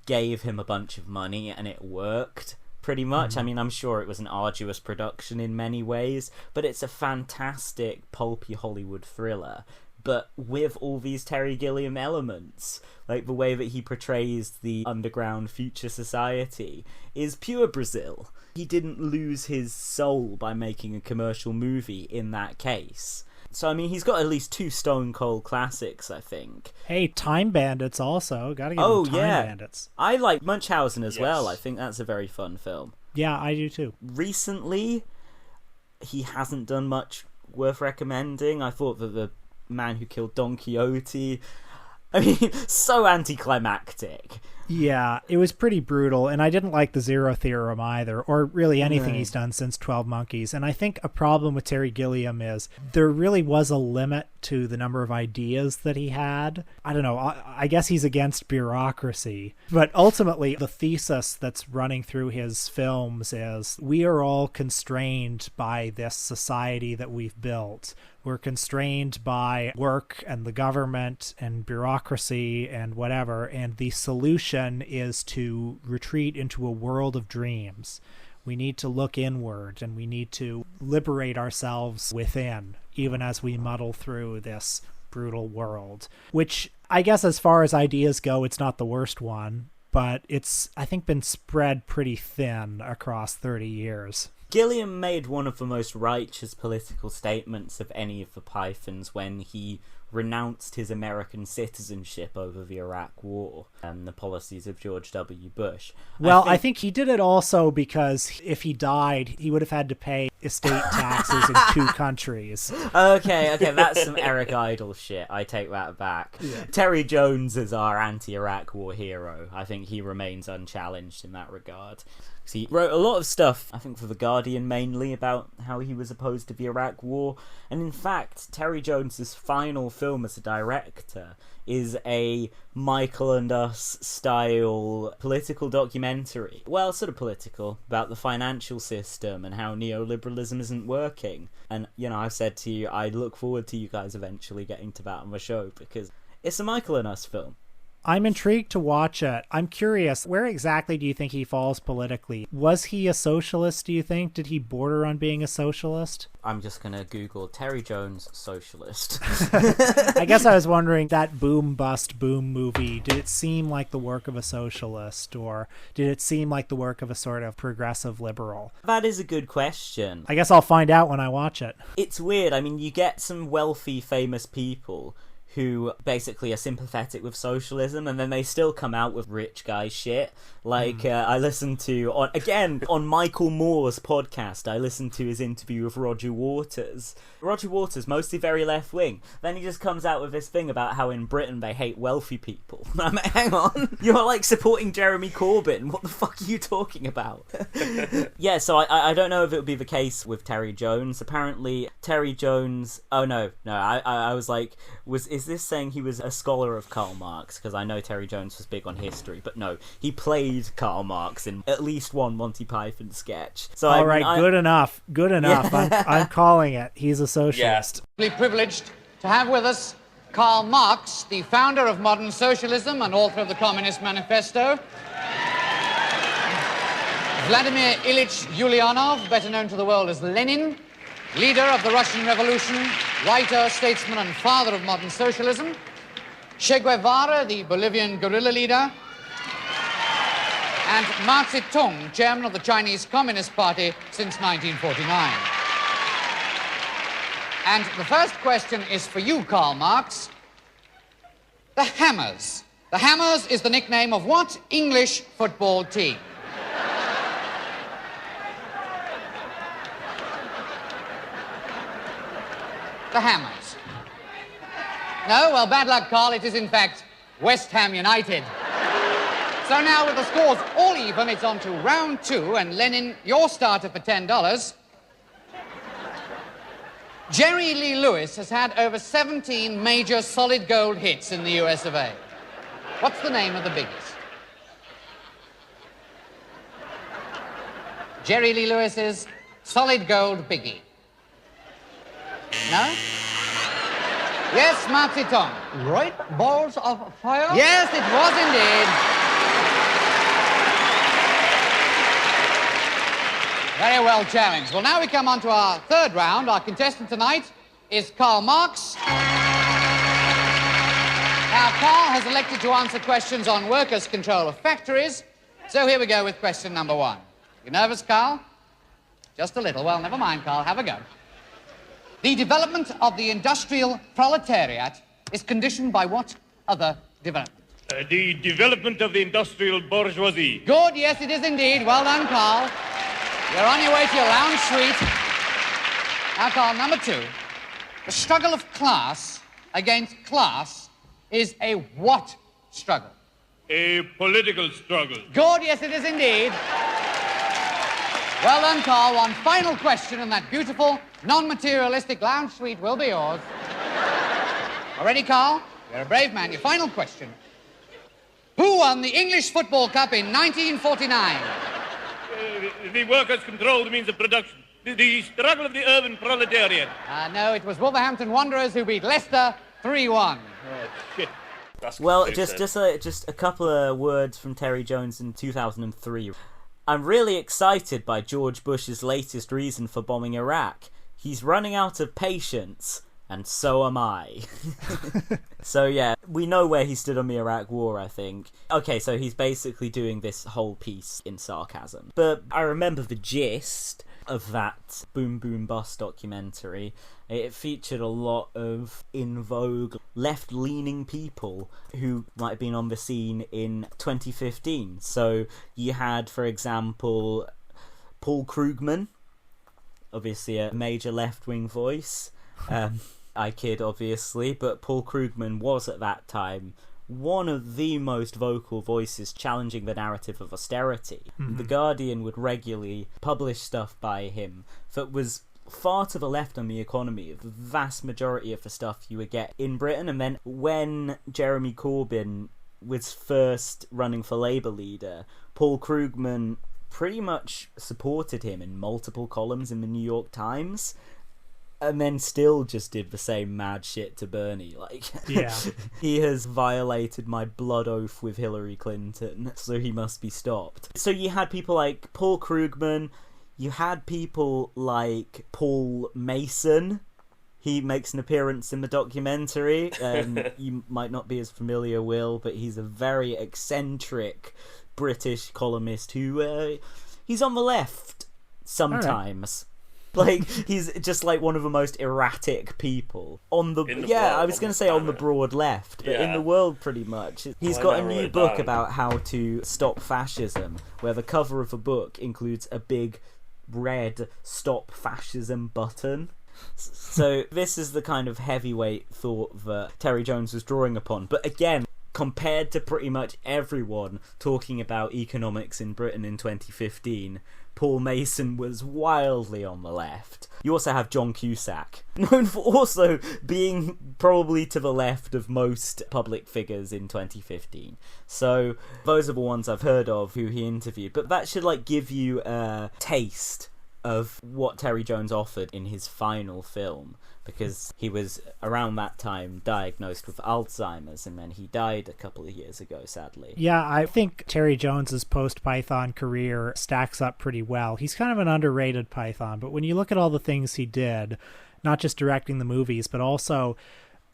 gave him a bunch of money and it worked. Pretty much. I mean, I'm sure it was an arduous production in many ways, but it's a fantastic pulpy Hollywood thriller, but with all these Terry Gilliam elements. Like, the way that he portrays the underground future society is pure Brazil. He didn't lose his soul by making a commercial movie in that case. So, I mean, he's got at least 2 Stone Cold classics, I think. Hey, Time Bandits also. Gotta give him Time Bandits. I like Munchausen as well. I think that's a very fun film. Yeah, I do too. Recently, he hasn't done much worth recommending. I thought that The Man Who Killed Don Quixote... I mean, so anticlimactic. Yeah, it was pretty brutal, and I didn't like the Zero Theorem either, or really anything he's done since 12 Monkeys. And I think a problem with Terry Gilliam is there really was a limit to the number of ideas that he had. I don't know, I guess he's against bureaucracy. But ultimately, the thesis that's running through his films is we are all constrained by this society that we've built. We're constrained by work and the government and bureaucracy and whatever, and the solution is to retreat into a world of dreams. We need to look inward, and we need to liberate ourselves within, even as we muddle through this brutal world. Which, I guess as far as ideas go, it's not the worst one, but it's, I think, been spread pretty thin across 30 years. Gilliam made one of the most righteous political statements of any of the Pythons when he renounced his American citizenship over the Iraq War and the policies of George W. Bush. Well, I think he did it also because if he died, he would have had to pay estate taxes in 2 countries. Okay, that's some Eric Idle shit. I take that back. Yeah. Terry Jones is our anti-Iraq War hero. I think he remains unchallenged in that regard. He wrote a lot of stuff, I think for The Guardian mainly, about how he was opposed to the Iraq War. And in fact, Terry Jones's final film as a director is a Michael and Us style political documentary. Well, sort of political, about the financial system and how neoliberalism isn't working. And, you know, I've said to you, I look forward to you guys eventually getting to that on the show, because it's a Michael and Us film. I'm intrigued to watch it. I'm curious, where exactly do you think he falls politically? Was he a socialist, do you think? Did he border on being a socialist? I'm just going to Google Terry Jones socialist. I guess I was wondering, that Boom Bust Boom movie, did it seem like the work of a socialist, or did it seem like the work of a sort of progressive liberal? That is a good question. I guess I'll find out when I watch it. It's weird. I mean, you get some wealthy, famous people who basically are sympathetic with socialism, and then they still come out with rich guy shit. Like, I listened to, on Michael Moore's podcast, I listened to his interview with Roger Waters. Roger Waters, mostly very left-wing. Then he just comes out with this thing about how in Britain they hate wealthy people. I'm like, hang on, you're like supporting Jeremy Corbyn. What the fuck are you talking about? Yeah, so I don't know if it would be the case with Terry Jones. Apparently, Terry Jones... Oh, no, I was like, is is this saying he was a scholar of Karl Marx? Because I know Terry Jones was big on history, but no, he played Karl Marx in at least one Monty Python sketch. So all right, good enough. Yeah. I'm calling it. He's a socialist. Yeah. Privileged to have with us Karl Marx, the founder of modern socialism and author of the Communist Manifesto. Vladimir Ilyich Ulyanov, better known to the world as Lenin, leader of the Russian Revolution, writer, statesman, and father of modern socialism. Che Guevara, the Bolivian guerrilla leader. And Mao Zedong, chairman of the Chinese Communist Party since 1949. And the first question is for you, Karl Marx. The Hammers. The Hammers is the nickname of what English football team? The Hammers. No? Well, bad luck, Karl. It is, in fact, West Ham United. So now, with the scores all even, it's on to round 2, and Lenin, your starter for $10. Jerry Lee Lewis has had over 17 major solid gold hits in the US of A. What's the name of the biggest? Jerry Lee Lewis's solid gold biggie. No? Yes, Mao Zedong. Right balls of fire? Yes, it was indeed. Very well challenged. Well, now we come on to our third round. Our contestant tonight is Karl Marx. Now, Karl has elected to answer questions on workers' control of factories. So here we go with question number 1. You nervous, Karl? Just a little. Well, never mind, Karl. Have a go. The development of the industrial proletariat is conditioned by what other development? The development of the industrial bourgeoisie. Good, yes, it is indeed. Well done, Karl. You're on your way to your lounge suite. Now, Karl, number 2. The struggle of class against class is a what struggle? A political struggle. Good, yes, it is indeed. Well done, Karl. One final question, and that beautiful, non-materialistic lounge suite will be yours. All ready, Karl? You're a brave man. Your final question. Who won the English Football Cup in 1949? The workers control the means of production. The struggle of the urban proletariat. No, it was Wolverhampton Wanderers who beat Leicester 3-1. Oh, shit. Well, just a couple of words from Terry Jones in 2003. I'm really excited by George Bush's latest reason for bombing Iraq. He's running out of patience, and so am I. So yeah, we know where he stood on the Iraq War, I think. Okay, so he's basically doing this whole piece in sarcasm. But I remember the gist of that Boom Boom Bust documentary. It featured a lot of in vogue left-leaning people who might have been on the scene in 2015. So you had, for example, Paul Krugman, obviously a major left-wing voice. I kid, obviously, but Paul Krugman was at that time one of the most vocal voices challenging the narrative of austerity. Mm-hmm. The Guardian would regularly publish stuff by him that was far to the left on the economy. The vast majority of the stuff you would get in Britain. And then when Jeremy Corbyn was first running for Labour leader, Paul Krugman pretty much supported him in multiple columns in the New York Times. And then still just did the same mad shit to Bernie. Like, yeah. He has violated my blood oath with Hillary Clinton, so he must be stopped. So you had people like Paul Krugman, you had people like Paul Mason. He makes an appearance in the documentary. You might not be as familiar, Will, but he's a very eccentric British columnist who he's on the left sometimes. Like, he's just like one of the most erratic people on the I was going to say on the broad left, but in the world pretty much. He's got a new book about how to stop fascism, where the cover of the book includes a big red stop fascism button. So this is the kind of heavyweight thought that Terry Jones was drawing upon. But again, compared to pretty much everyone talking about economics in Britain in 2015, Paul Mason was wildly on the left. You also have John Cusack, known for also being probably to the left of most public figures in 2015. So those are the ones I've heard of who he interviewed. But that should like give you a taste of what Terry Jones offered in his final film, because he was around that time diagnosed with Alzheimer's, and then he died a couple of years ago, sadly. Yeah, I think Terry Jones's post-Python career stacks up pretty well. He's kind of an underrated Python, but when you look at all the things he did, not just directing the movies, but also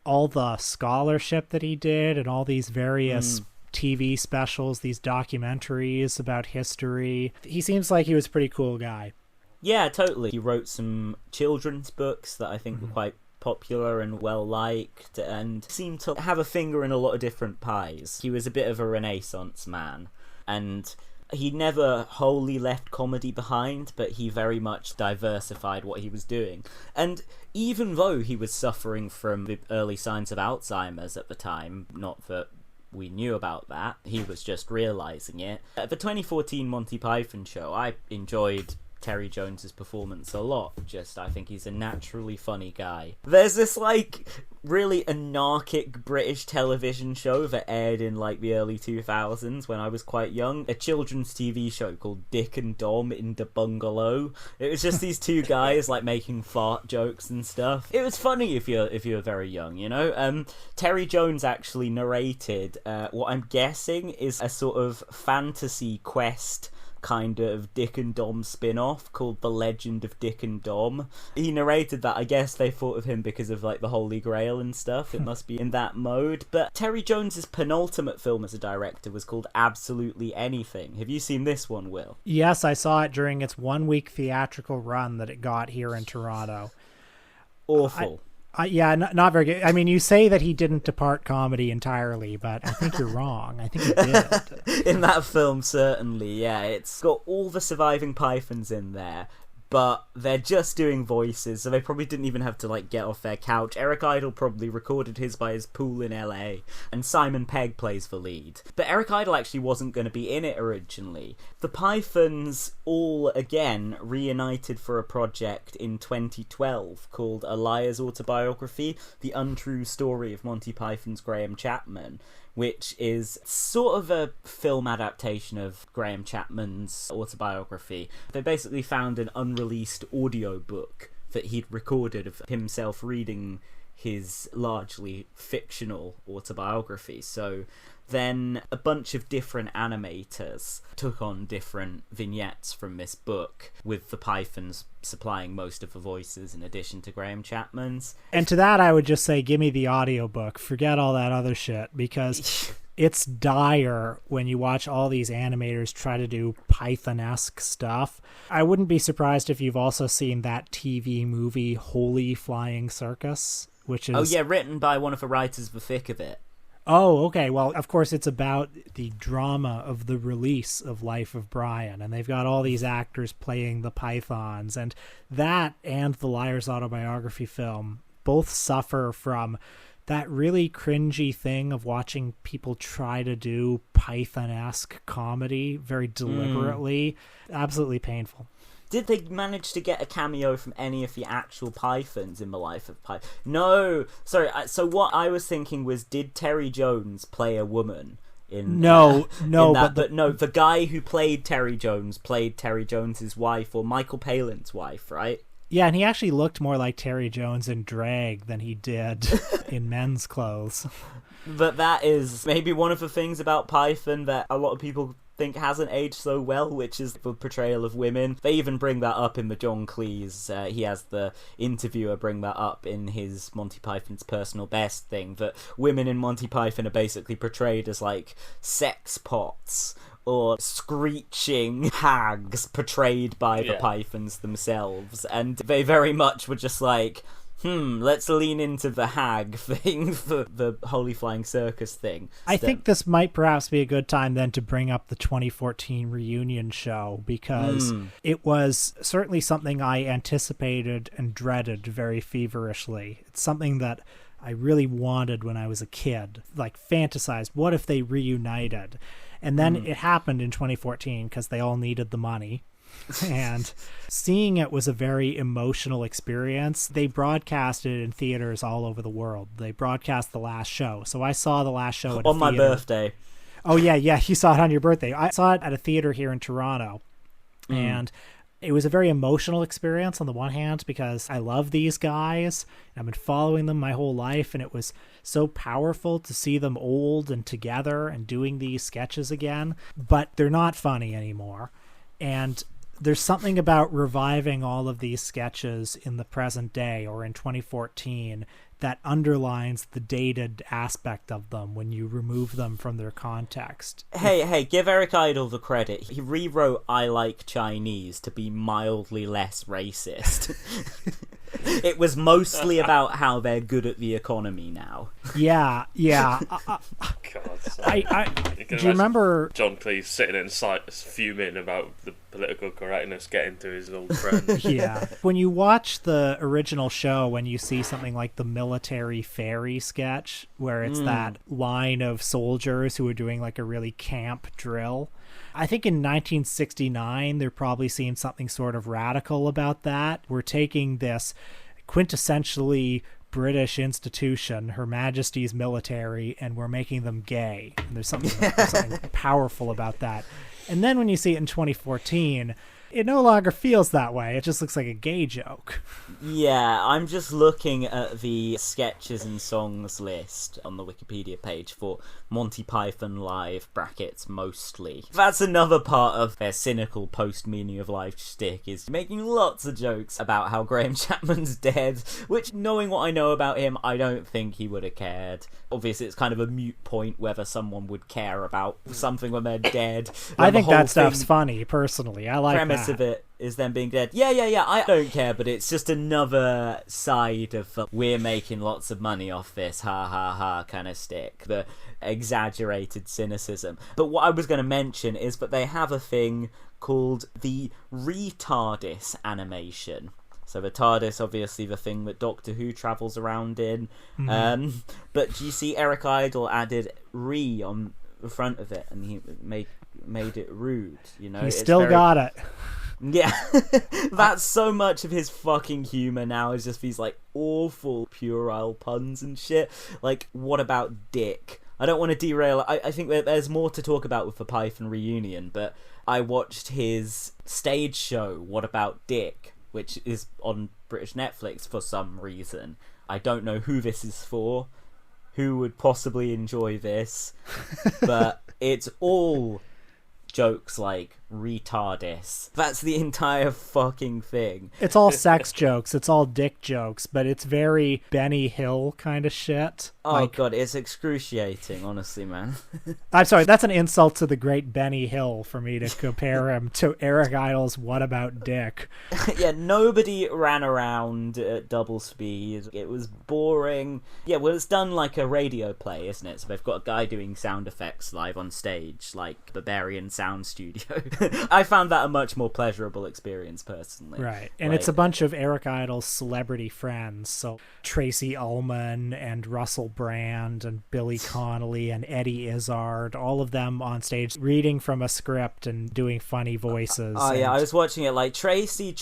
all the scholarship that he did and all these various TV specials, these documentaries about history, he seems like he was a pretty cool guy. Yeah, totally. He wrote some children's books that I think were quite popular and well-liked, and seemed to have a finger in a lot of different pies. He was a bit of a Renaissance man, and he never wholly left comedy behind, but he very much diversified what he was doing. And even though he was suffering from the early signs of Alzheimer's at the time, not that we knew about that, he was just realising it. At the 2014 Monty Python show, I enjoyed Terry Jones's performance a lot. I think he's a naturally funny guy. There's this like really anarchic British television show that aired in like the early 2000s when I was quite young, a children's TV show called Dick and Dom in the Bungalow. It was just these two guys like making fart jokes and stuff. It was funny if you're very young, you know. Terry Jones actually narrated what I'm guessing is a sort of fantasy quest kind of Dick and Dom spin-off called The Legend of Dick and Dom. He narrated that. I guess they thought of him because of like the Holy Grail and stuff. It must be in that mode. But Terry Jones's penultimate film as a director was called Absolutely Anything. Have you seen this one, Will? Yes, I saw it during its 1-week theatrical run that it got here in Toronto. Awful. Yeah, not very good. I mean, you say that he didn't depart comedy entirely, but I think you're wrong. I think he did. In that film, certainly, yeah. It's got all the surviving Pythons in there, but they're just doing voices, so they probably didn't even have to like get off their couch. Eric Idle probably recorded his by his pool in LA, and Simon Pegg plays the lead. But Eric Idle actually wasn't going to be in it originally. The Pythons all again reunited for a project in 2012 called A Liar's Autobiography, The Untrue Story of Monty Python's Graham Chapman, which is sort of a film adaptation of Graham Chapman's autobiography. They basically found an unreleased audio book that he'd recorded of himself reading his largely fictional autobiography. So then a bunch of different animators took on different vignettes from this book, with the Pythons supplying most of the voices in addition to Graham Chapman's. And to that I would just say, give me the audiobook. Forget all that other shit, because it's dire when you watch all these animators try to do Python-esque stuff. I wouldn't be surprised if you've also seen that TV movie Holy Flying Circus, which is... Oh yeah, written by one of the writers of The Thick of It. Oh, okay. Well, of course, it's about the drama of the release of Life of Brian, and they've got all these actors playing the Pythons, and that and the Liar's Autobiography film both suffer from that really cringy thing of watching people try to do Python-esque comedy very deliberately. Absolutely painful. Did they manage to get a cameo from any of the actual Pythons in the Life of Python? No. Sorry, so what I was thinking was, did Terry Jones play a woman? No, the guy who played Terry Jones's wife, or Michael Palin's wife, right? Yeah, and he actually looked more like Terry Jones in drag than he did in men's clothes. But that is maybe one of the things about Python that a lot of people think hasn't aged so well, which is the portrayal of women. They even bring that up in the John Cleese. He has the interviewer bring that up in his Monty Python's Personal Best thing, that women in Monty Python are basically portrayed as like sex pots or screeching hags portrayed by the Pythons themselves, and they very much were just like, let's lean into the hag thing for the Holy Flying Circus thing. I think this might perhaps be a good time then to bring up the 2014 reunion show, because it was certainly something I anticipated and dreaded very feverishly. It's something that I really wanted when I was a kid, like fantasized, what if they reunited? And then it happened in 2014 because they all needed the money. And seeing it was a very emotional experience. They broadcast it in theaters all over the world. They broadcast the last show. So I saw the last show at a on my theater. birthday. Oh, yeah, you saw it on your birthday. I saw it at a theater here in Toronto. And it was a very emotional experience on the one hand because I love these guys. I've been following them my whole life, and it was so powerful to see them old and together and doing these sketches again. But they're not funny anymore. And there's something about reviving all of these sketches in the present day or in 2014 that underlines the dated aspect of them when you remove them from their context. Hey, give Eric Idle the credit. He rewrote I Like Chinese to be mildly less racist. It was mostly about how they're good at the economy now. Yeah. God, Do you remember John Cleese sitting inside fuming about the political correctness getting to his old friend? Yeah. When you watch the original show, when you see something like the military ferry sketch, where it's that line of soldiers who are doing like a really camp drill, I think in 1969, they're probably seeing something sort of radical about that. We're taking this quintessentially British institution, Her Majesty's military, and we're making them gay. And there's something powerful about that. And then when you see it in 2014, it no longer feels that way. It just looks like a gay joke. Yeah, I'm just looking at the sketches and songs list on the Wikipedia page for Monty Python Live brackets mostly. That's another part of their cynical post-meaning of life shtick, is making lots of jokes about how Graham Chapman's dead, which, knowing what I know about him, I don't think he would have cared. Obviously, it's kind of a moot point whether someone would care about something when they're dead. I think that stuff's funny, personally. I like premise that. of it is them being dead. Yeah, I don't care, but it's just another side of we're making lots of money off this, ha ha ha kind of stick. The exaggerated cynicism. But what I was going to mention is that they have a thing called the retardis animation. So the TARDIS, obviously the thing that Doctor Who travels around in. But do you see Eric Idle added re on the front of it, and he made it rude, you know? He still got it. Yeah. That's so much of his fucking humour now, is just these like awful puerile puns and shit. Like, what about Dick? I don't want to derail. I think that there's more to talk about with the Python reunion, but I watched his stage show, What About Dick, which is on British Netflix for some reason. I don't know who this is for, who would possibly enjoy this, but it's all jokes like retardis. That's the entire fucking thing. It's all sex jokes. It's all dick jokes, but it's very Benny Hill kind of shit. Oh, God, it's excruciating, honestly, man. I'm sorry, that's an insult to the great Benny Hill for me to compare him to Eric Idle's What About Dick. Yeah, nobody ran around at double speed. It was boring. Yeah, well, it's done like a radio play, isn't it? So they've got a guy doing sound effects live on stage, like Barbarian Sound Studio. I found that a much more pleasurable experience, personally. Right, and it's a bunch of Eric Idle's celebrity friends, so Tracy Ullman and Russell Brand and Billy Connolly and Eddie Izzard, all of them on stage reading from a script and doing funny voices. Yeah, I was watching it like, Tracy,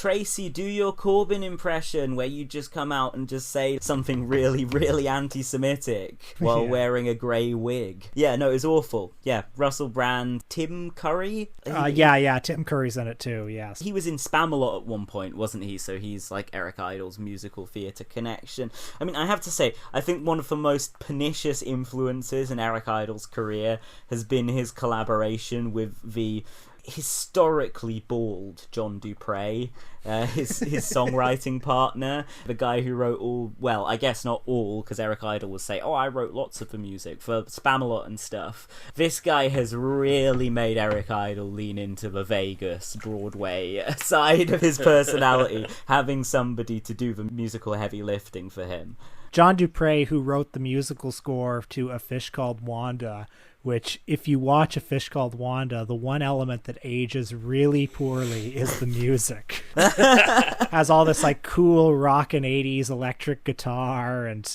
do your Corbyn impression where you just come out and just say something really, really anti-Semitic while wearing a grey wig. Yeah, no, it was awful. Yeah, Russell Brand, Tim Curry? Yeah, Tim Curry's in it too, yes. He was in Spamalot at one point, wasn't he? So he's like Eric Idle's musical theatre connection. I mean, I have to say, I think one of the most pernicious influences in Eric Idle's career has been his collaboration with the historically bald John Dupre, his songwriting partner, the guy who wrote all, well, I guess not all, because Eric Idle will say, I wrote lots of the music for Spamalot and stuff. This guy has really made Eric Idle lean into the Vegas, Broadway side of his personality, having somebody to do the musical heavy lifting for him. John Dupre, who wrote the musical score to A Fish Called Wanda, which if you watch A Fish Called Wanda, the one element that ages really poorly is the music. Has all this like cool rockin' 80s electric guitar and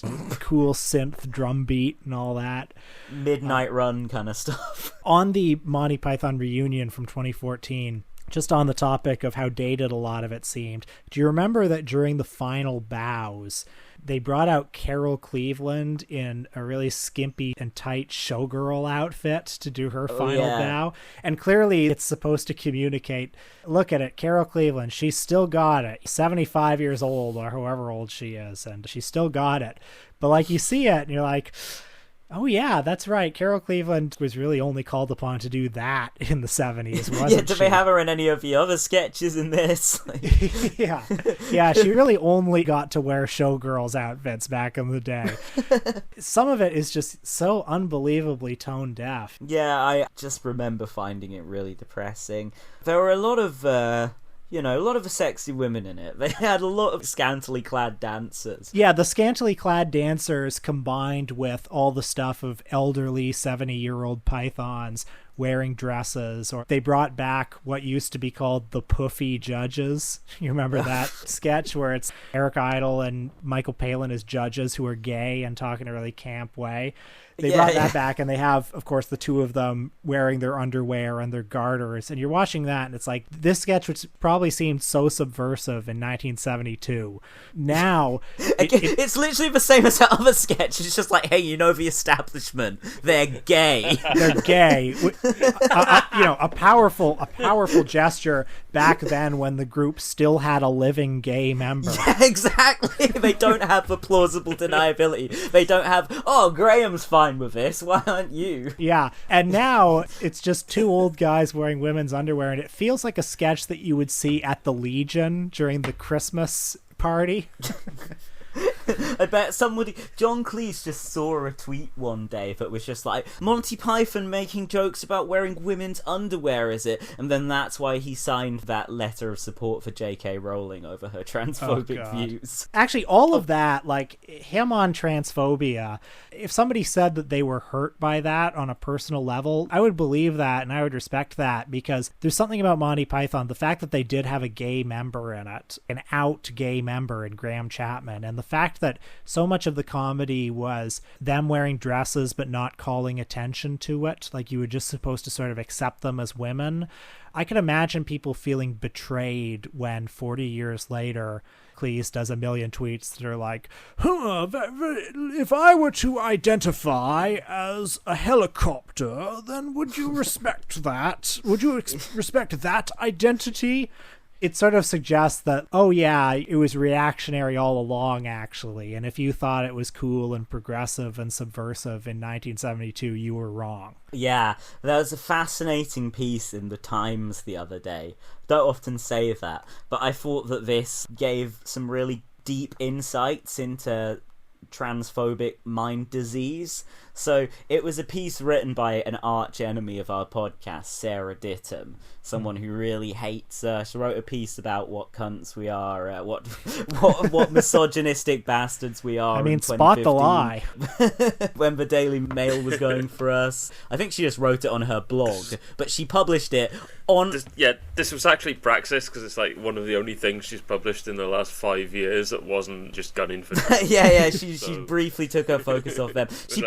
cool synth drum beat and all that. Midnight Run kind of stuff. On the Monty Python reunion from 2014, just on the topic of how dated a lot of it seemed, do you remember that during the final bows, they brought out Carol Cleveland in a really skimpy and tight showgirl outfit to do her final bow? And clearly it's supposed to communicate, look at it, Carol Cleveland, she's still got it. 75 years old or however old she is, and she's still got it. But like you see it and you're like, oh yeah, that's right. Carol Cleveland was really only called upon to do that in the 70s, wasn't she? Yeah, did they have her in any of the other sketches in this? Yeah, she really only got to wear showgirls outfits back in the day. Some of it is just so unbelievably tone deaf. Yeah, I just remember finding it really depressing. There were a lot of a lot of sexy women in it. They had a lot of scantily clad dancers. Yeah, the scantily clad dancers combined with all the stuff of elderly 70-year-old pythons wearing dresses, or they brought back what used to be called the Puffy Judges. You remember that sketch where it's Eric Idle and Michael Palin as judges who are gay and talk in a really camp way? They brought that back, and they have, of course, the two of them wearing their underwear and their garters. And you're watching that, and it's like, this sketch, which probably seemed so subversive in 1972, now... it's literally the same as that other sketch. It's just like, hey, you know the establishment. They're gay. They're gay. A powerful gesture back then when the group still had a living gay member. Yeah, exactly. They don't have the plausible deniability. They don't have, oh, Graham's fine with this, why aren't you? Yeah, and now it's just two old guys wearing women's underwear, and it feels like a sketch that you would see at the Legion during the Christmas party. I bet John Cleese just saw a tweet one day that was just like, Monty Python making jokes about wearing women's underwear, is it? And then that's why he signed that letter of support for J.K. Rowling over her transphobic views. Actually, all of that, like him on transphobia, if somebody said that they were hurt by that on a personal level, I would believe that and I would respect that, because there's something about Monty Python, the fact that they did have a gay member in it, an out gay member in Graham Chapman, and the fact that so much of the comedy was them wearing dresses but not calling attention to it, like you were just supposed to sort of accept them as women. I can imagine people feeling betrayed when 40 years later Cleese does a million tweets that are like, if I were to identify as a helicopter, then would you respect that? Would you respect that identity? It sort of suggests that, oh yeah, it was reactionary all along, actually. And if you thought it was cool and progressive and subversive in 1972, you were wrong. Yeah, there was a fascinating piece in the Times the other day. Don't often say that, but I thought that this gave some really deep insights into transphobic mind disease. So it was a piece written by an arch enemy of our podcast, Sarah Dittam, someone who really hates us. She wrote a piece about what cunts we are, what misogynistic bastards we are. I mean, spot the lie. When the Daily Mail was going for us. I think she just wrote it on her blog, but she published it on... This was actually praxis, because it's like one of the only things she's published in the last 5 years that wasn't just gunning for... She briefly took her focus off them. She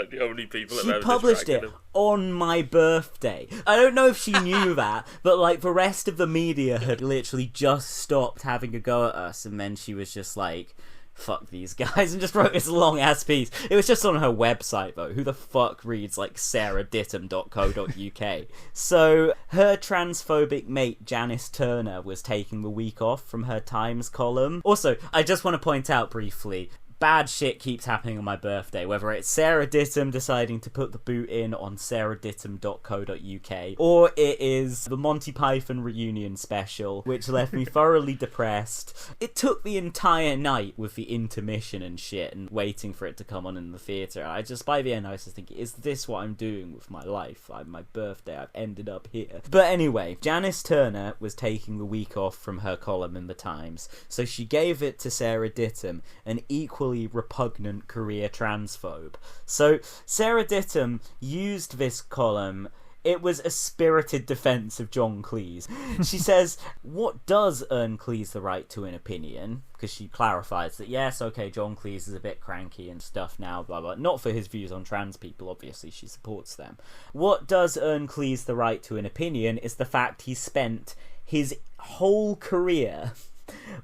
people she published it on my birthday. I don't know if she knew that, but like the rest of the media had literally just stopped having a go at us, and then she was just like, fuck these guys, and just wrote this long ass piece. It was just on her website though. Who the fuck reads like sarahdittam.co.uk? So her transphobic mate Janice Turner was taking the week off from her Times column. Also, I just want to point out briefly, bad shit keeps happening on my birthday, whether it's Sarah Dittam deciding to put the boot in on sarahdittam.co.uk, or it is the Monty Python reunion special, which left me thoroughly depressed. It took the entire night with the intermission and shit and waiting for it to come on in the theatre. By the end I was just thinking, is this what I'm doing with my life? My birthday, I've ended up here. But anyway, Janice Turner was taking the week off from her column in the Times, so she gave it to Sarah Dittam, an equal equally repugnant career transphobe. So Sarah Dittam used this column. It was a spirited defense of John Cleese. She says, what does earn Cleese the right to an opinion? Because she clarifies that, yes, okay, John Cleese is a bit cranky and stuff now, blah, blah. Not for his views on trans people, obviously, she supports them. What does earn Cleese the right to an opinion is the fact he spent his whole career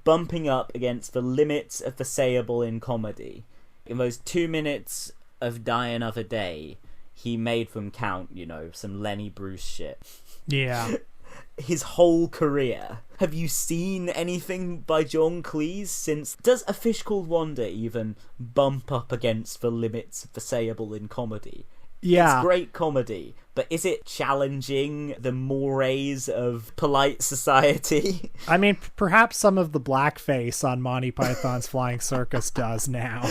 bumping up against the limits of the sayable in comedy. In those 2 minutes of Die Another Day, he made them count, you know, some Lenny Bruce shit. Yeah. His whole career. Have you seen anything by John Cleese since? Does A Fish Called Wanda even bump up against the limits of the sayable in comedy? Yeah. It's great comedy, but is it challenging the mores of polite society? I mean, perhaps some of the blackface on Monty Python's Flying Circus does now.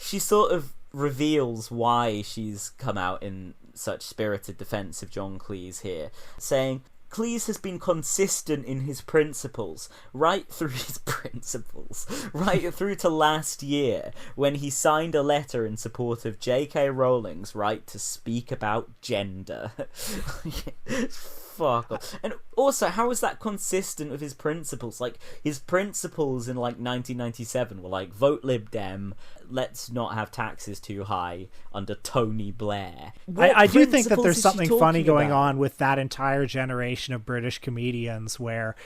She sort of reveals why she's come out in such spirited defense of John Cleese here, saying, Cleese has been consistent in his principles, right through to last year, when he signed a letter in support of J.K. Rowling's right to speak about gender. Fuck off. And also, how is that consistent with his principles? Like, his principles in, like, 1997 were like, vote Lib Dem, let's not have taxes too high under Tony Blair. I do think that there's something funny going on with that entire generation of British comedians where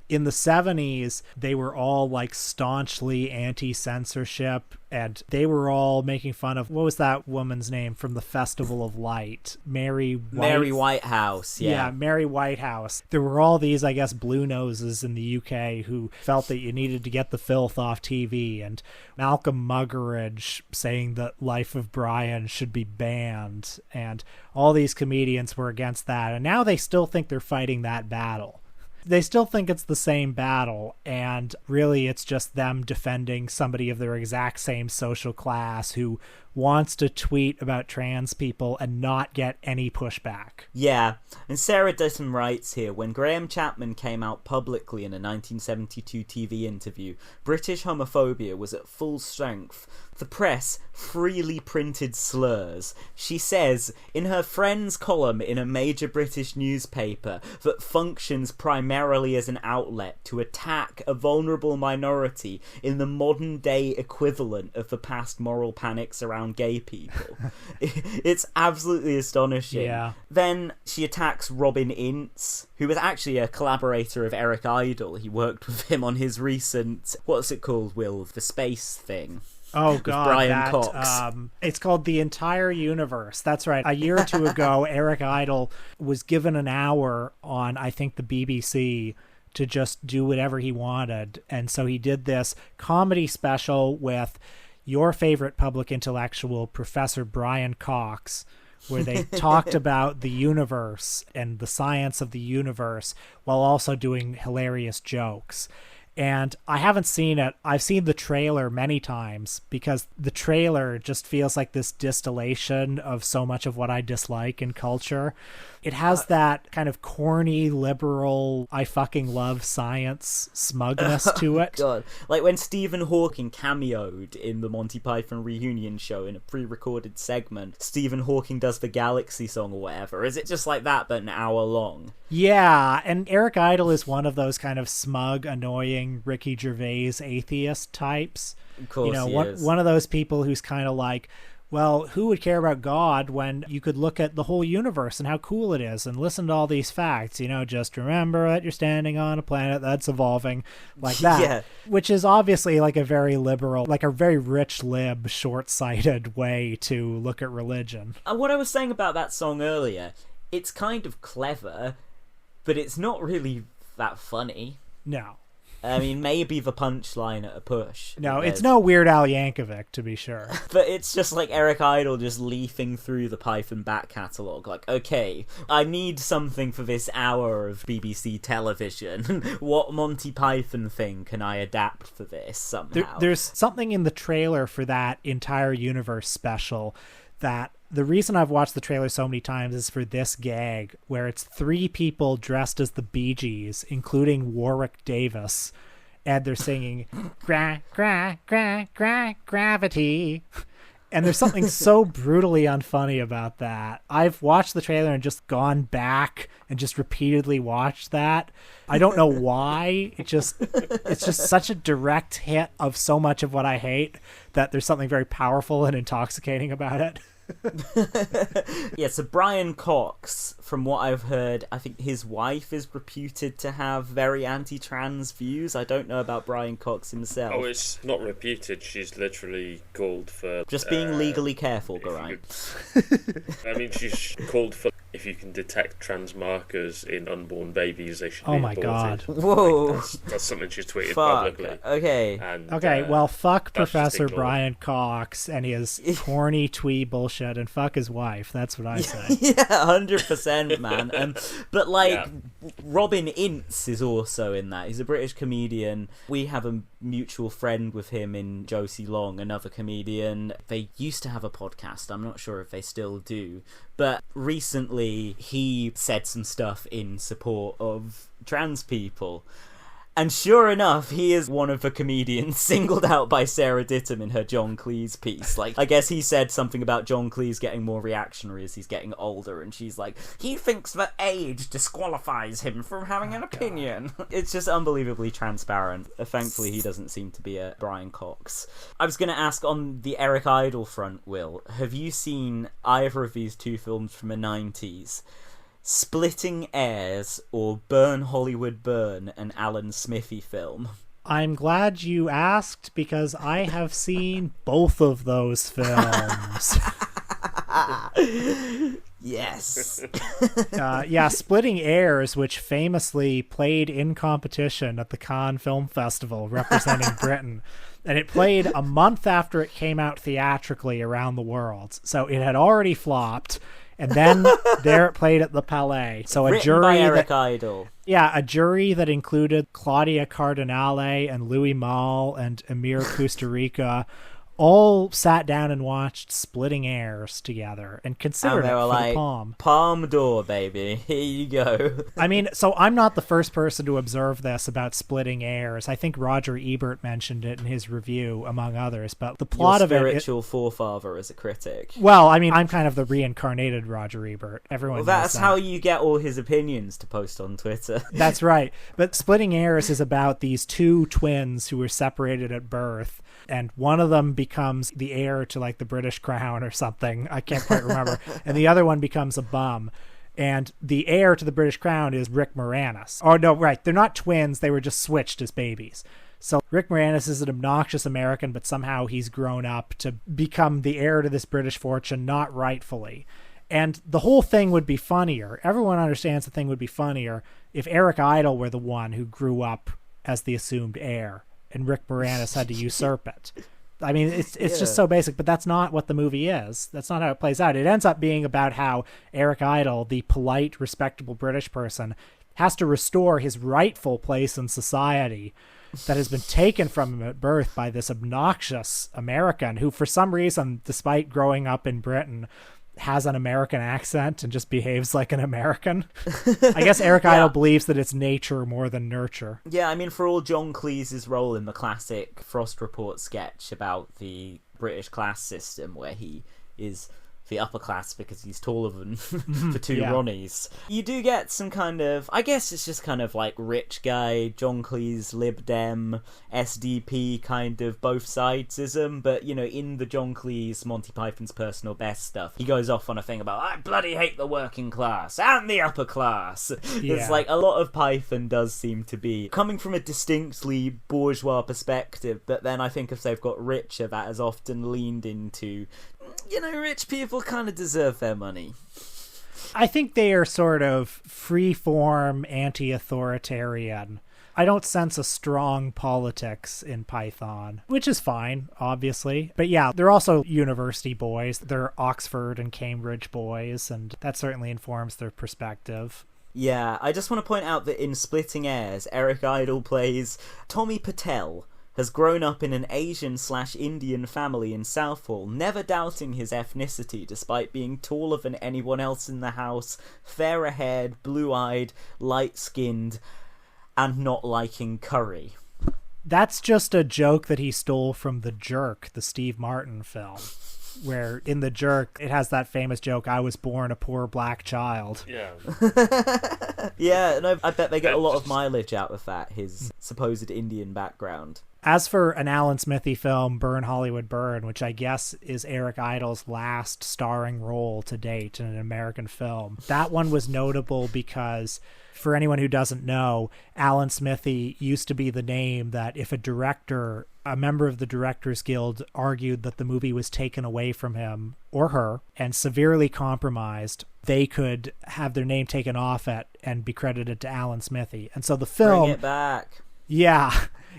in the 70s, they were all like staunchly anti-censorship, and they were all making fun of, what was that woman's name from the Festival of Light? Mary Whitehouse, yeah. Yeah, Mary Whitehouse. There were all these, I guess, blue noses in the UK who felt that you needed to get the filth off TV, and Malcolm Muggeridge saying that Life of Brian should be banned, and all these comedians were against that, and now they still think they're fighting that battle. They still think it's the same battle, and really it's just them defending somebody of their exact same social class who wants to tweet about trans people and not get any pushback. Yeah, and Sarah Dittam writes here, when Graham Chapman came out publicly in a 1972 TV interview, British homophobia was at full strength. The press freely printed slurs. She says, in her Friends column in a major British newspaper that functions primarily as an outlet to attack a vulnerable minority in the modern-day equivalent of the past moral panics around gay people. It's absolutely astonishing. Yeah. Then she attacks Robin Ince, who was actually a collaborator of Eric Idle. He worked with him on his recent, what's it called, Will? The space thing. Oh, God. Brian Cox. It's called The Entire Universe. That's right. A year or two ago, Eric Idle was given an hour on, I think, the BBC to just do whatever he wanted. And so he did this comedy special with your favorite public intellectual, Professor Brian Cox, where they talked about the universe and the science of the universe while also doing hilarious jokes. And I haven't seen it. I've seen the trailer many times because the trailer just feels like this distillation of so much of what I dislike in culture. It has that kind of corny, liberal, I fucking love science smugness to it. God. Like when Stephen Hawking cameoed in the Monty Python reunion show in a pre-recorded segment, Stephen Hawking does the Galaxy song or whatever. Is it just like that, but an hour long? Yeah, and Eric Idle is one of those kind of smug, annoying Ricky Gervais atheist types. Of course, he is. One of those people who's kind of like, well, who would care about God when you could look at the whole universe and how cool it is and listen to all these facts? You know, just remember that you're standing on a planet that's evolving like that. Yeah. Which is obviously like a very liberal, like a very rich lib, short-sighted way to look at religion. What I was saying about that song earlier, it's kind of clever, but it's not really that funny. No. I mean, maybe the punchline at a push. No, it's no Weird Al Yankovic, to be sure. But it's just like Eric Idle just leafing through the Python back catalogue. Like, okay, I need something for this hour of BBC television. What Monty Python thing can I adapt for this somehow? There's something in the trailer for that entire universe special that the reason I've watched the trailer so many times is for this gag where it's 3 people dressed as the Bee Gees, including Warwick Davis. and they're singing gravity. And there's something so brutally unfunny about that. I've watched the trailer and just gone back and just repeatedly watched that. I don't know why. It's just such a direct hit of so much of what I hate that there's something very powerful and intoxicating about it. Yeah, so Brian Cox, from what I've heard, I think his wife is reputed to have very anti-trans views. I don't know about Brian Cox himself. Oh, it's not reputed. She's literally called for... Just being legally careful, Geraint. I mean, she's called for... If you can detect trans markers in unborn babies, they should be aborted. God. Whoa. That's something she's tweeted Fuck. publicly. Okay. And, Well, fuck that's Professor just ignored. Brian Cox and his corny twee bullshit, and fuck his wife. That's what I say. Yeah, 100%, man. But, like, Robin Ince is also in that. He's a British comedian. We have a mutual friend with him in Josie Long, another comedian. They used to have a podcast. I'm not sure if they still do. But recently, he said some stuff in support of trans people. And sure enough, he is one of the comedians singled out by Sarah Dittum in her John Cleese piece. Like, I guess he said something about John Cleese getting more reactionary as he's getting older, and she's like, he thinks that age disqualifies him from having an opinion. It's just unbelievably transparent. Thankfully, he doesn't seem to be a Brian Cox. I was going to ask, on the Eric Idle front, Will, have you seen either of these two films from the 90s? Splitting Heirs or Burn Hollywood Burn, an Alan Smithy film? I'm glad you asked because I have seen both of those films. Yes. Splitting Heirs, which famously played in competition at the Cannes Film Festival representing Britain. And it played a month after it came out theatrically around the world. So it had already flopped. And then there it played at the Palais. So Written a jury by Eric Idle. Yeah, a jury that included Claudia Cardinale and Louis Malle and Emir Kusturica all sat down and watched Splitting Heirs together and considered it for the Palm. Palme d'Or, baby. Here you go. I mean, so I'm not the first person to observe this about Splitting Heirs. I think Roger Ebert mentioned it in his review, among others. But the plot of it... Your spiritual forefather as a critic. Well, I mean, I'm kind of the reincarnated Roger Ebert. Everyone knows that's that. how you get all his opinions to post on Twitter. That's right. But Splitting Heirs is about these two twins who were separated at birth. And one of them becomes the heir to, like, the British crown or something. I can't quite remember. And the other one becomes a bum. And the heir to the British crown is Rick Moranis. Oh, no, right. They're not twins. They were just switched as babies. So Rick Moranis is an obnoxious American, but somehow he's grown up to become the heir to this British fortune, not rightfully. And the whole thing would be funnier. Everyone understands the thing would be funnier if Eric Idle were the one who grew up as the assumed heir. And Rick Moranis had to usurp it. I mean, it's just so basic, but that's not what the movie is. That's not how it plays out. It ends up being about how Eric Idle, the polite, respectable British person, has to restore his rightful place in society that has been taken from him at birth by this obnoxious American who, for some reason, despite growing up in Britain, has an American accent and just behaves like an American. I guess Eric Idle believes that it's nature more than nurture. Yeah, I mean, for all John Cleese's role in the classic Frost Report sketch about the British class system, where he is the upper class because he's taller than the two Ronnies, you do get some kind of, I guess it's just kind of like rich guy, John Cleese, Lib Dem, SDP kind of both sidesism, but, you know, in the John Cleese Monty Python's Personal Best stuff, he goes off on a thing about, I bloody hate the working class and the upper class. It's like a lot of Python does seem to be coming from a distinctly bourgeois perspective, but then I think if they've got richer, that has often leaned into, you know, rich people kind of deserve their money. I think they are sort of free-form, anti-authoritarian. I don't sense a strong politics in Python, which is fine, obviously. But yeah, they're also university boys. They're Oxford and Cambridge boys, and that certainly informs their perspective. Yeah, I just want to point out that in Splitting Heirs, Eric Idle plays Tommy Patel, has grown up in an Asian/Indian family in Southall, never doubting his ethnicity despite being taller than anyone else in the house, fairer-haired, blue-eyed, light-skinned, and not liking curry. That's just a joke that he stole from The Jerk, the Steve Martin film, where in The Jerk, it has that famous joke, I was born a poor black child. Yeah. Yeah, no, I bet they get a lot of mileage out of that, his supposed Indian background. As for an Alan Smithy film, Burn Hollywood Burn, which I guess is Eric Idle's last starring role to date in an American film, that one was notable because, for anyone who doesn't know, Alan Smithy used to be the name that if a member of the Directors Guild argued that the movie was taken away from him or her and severely compromised, they could have their name taken off it and be credited to Alan Smithy. And so the film... Bring it back. Yeah.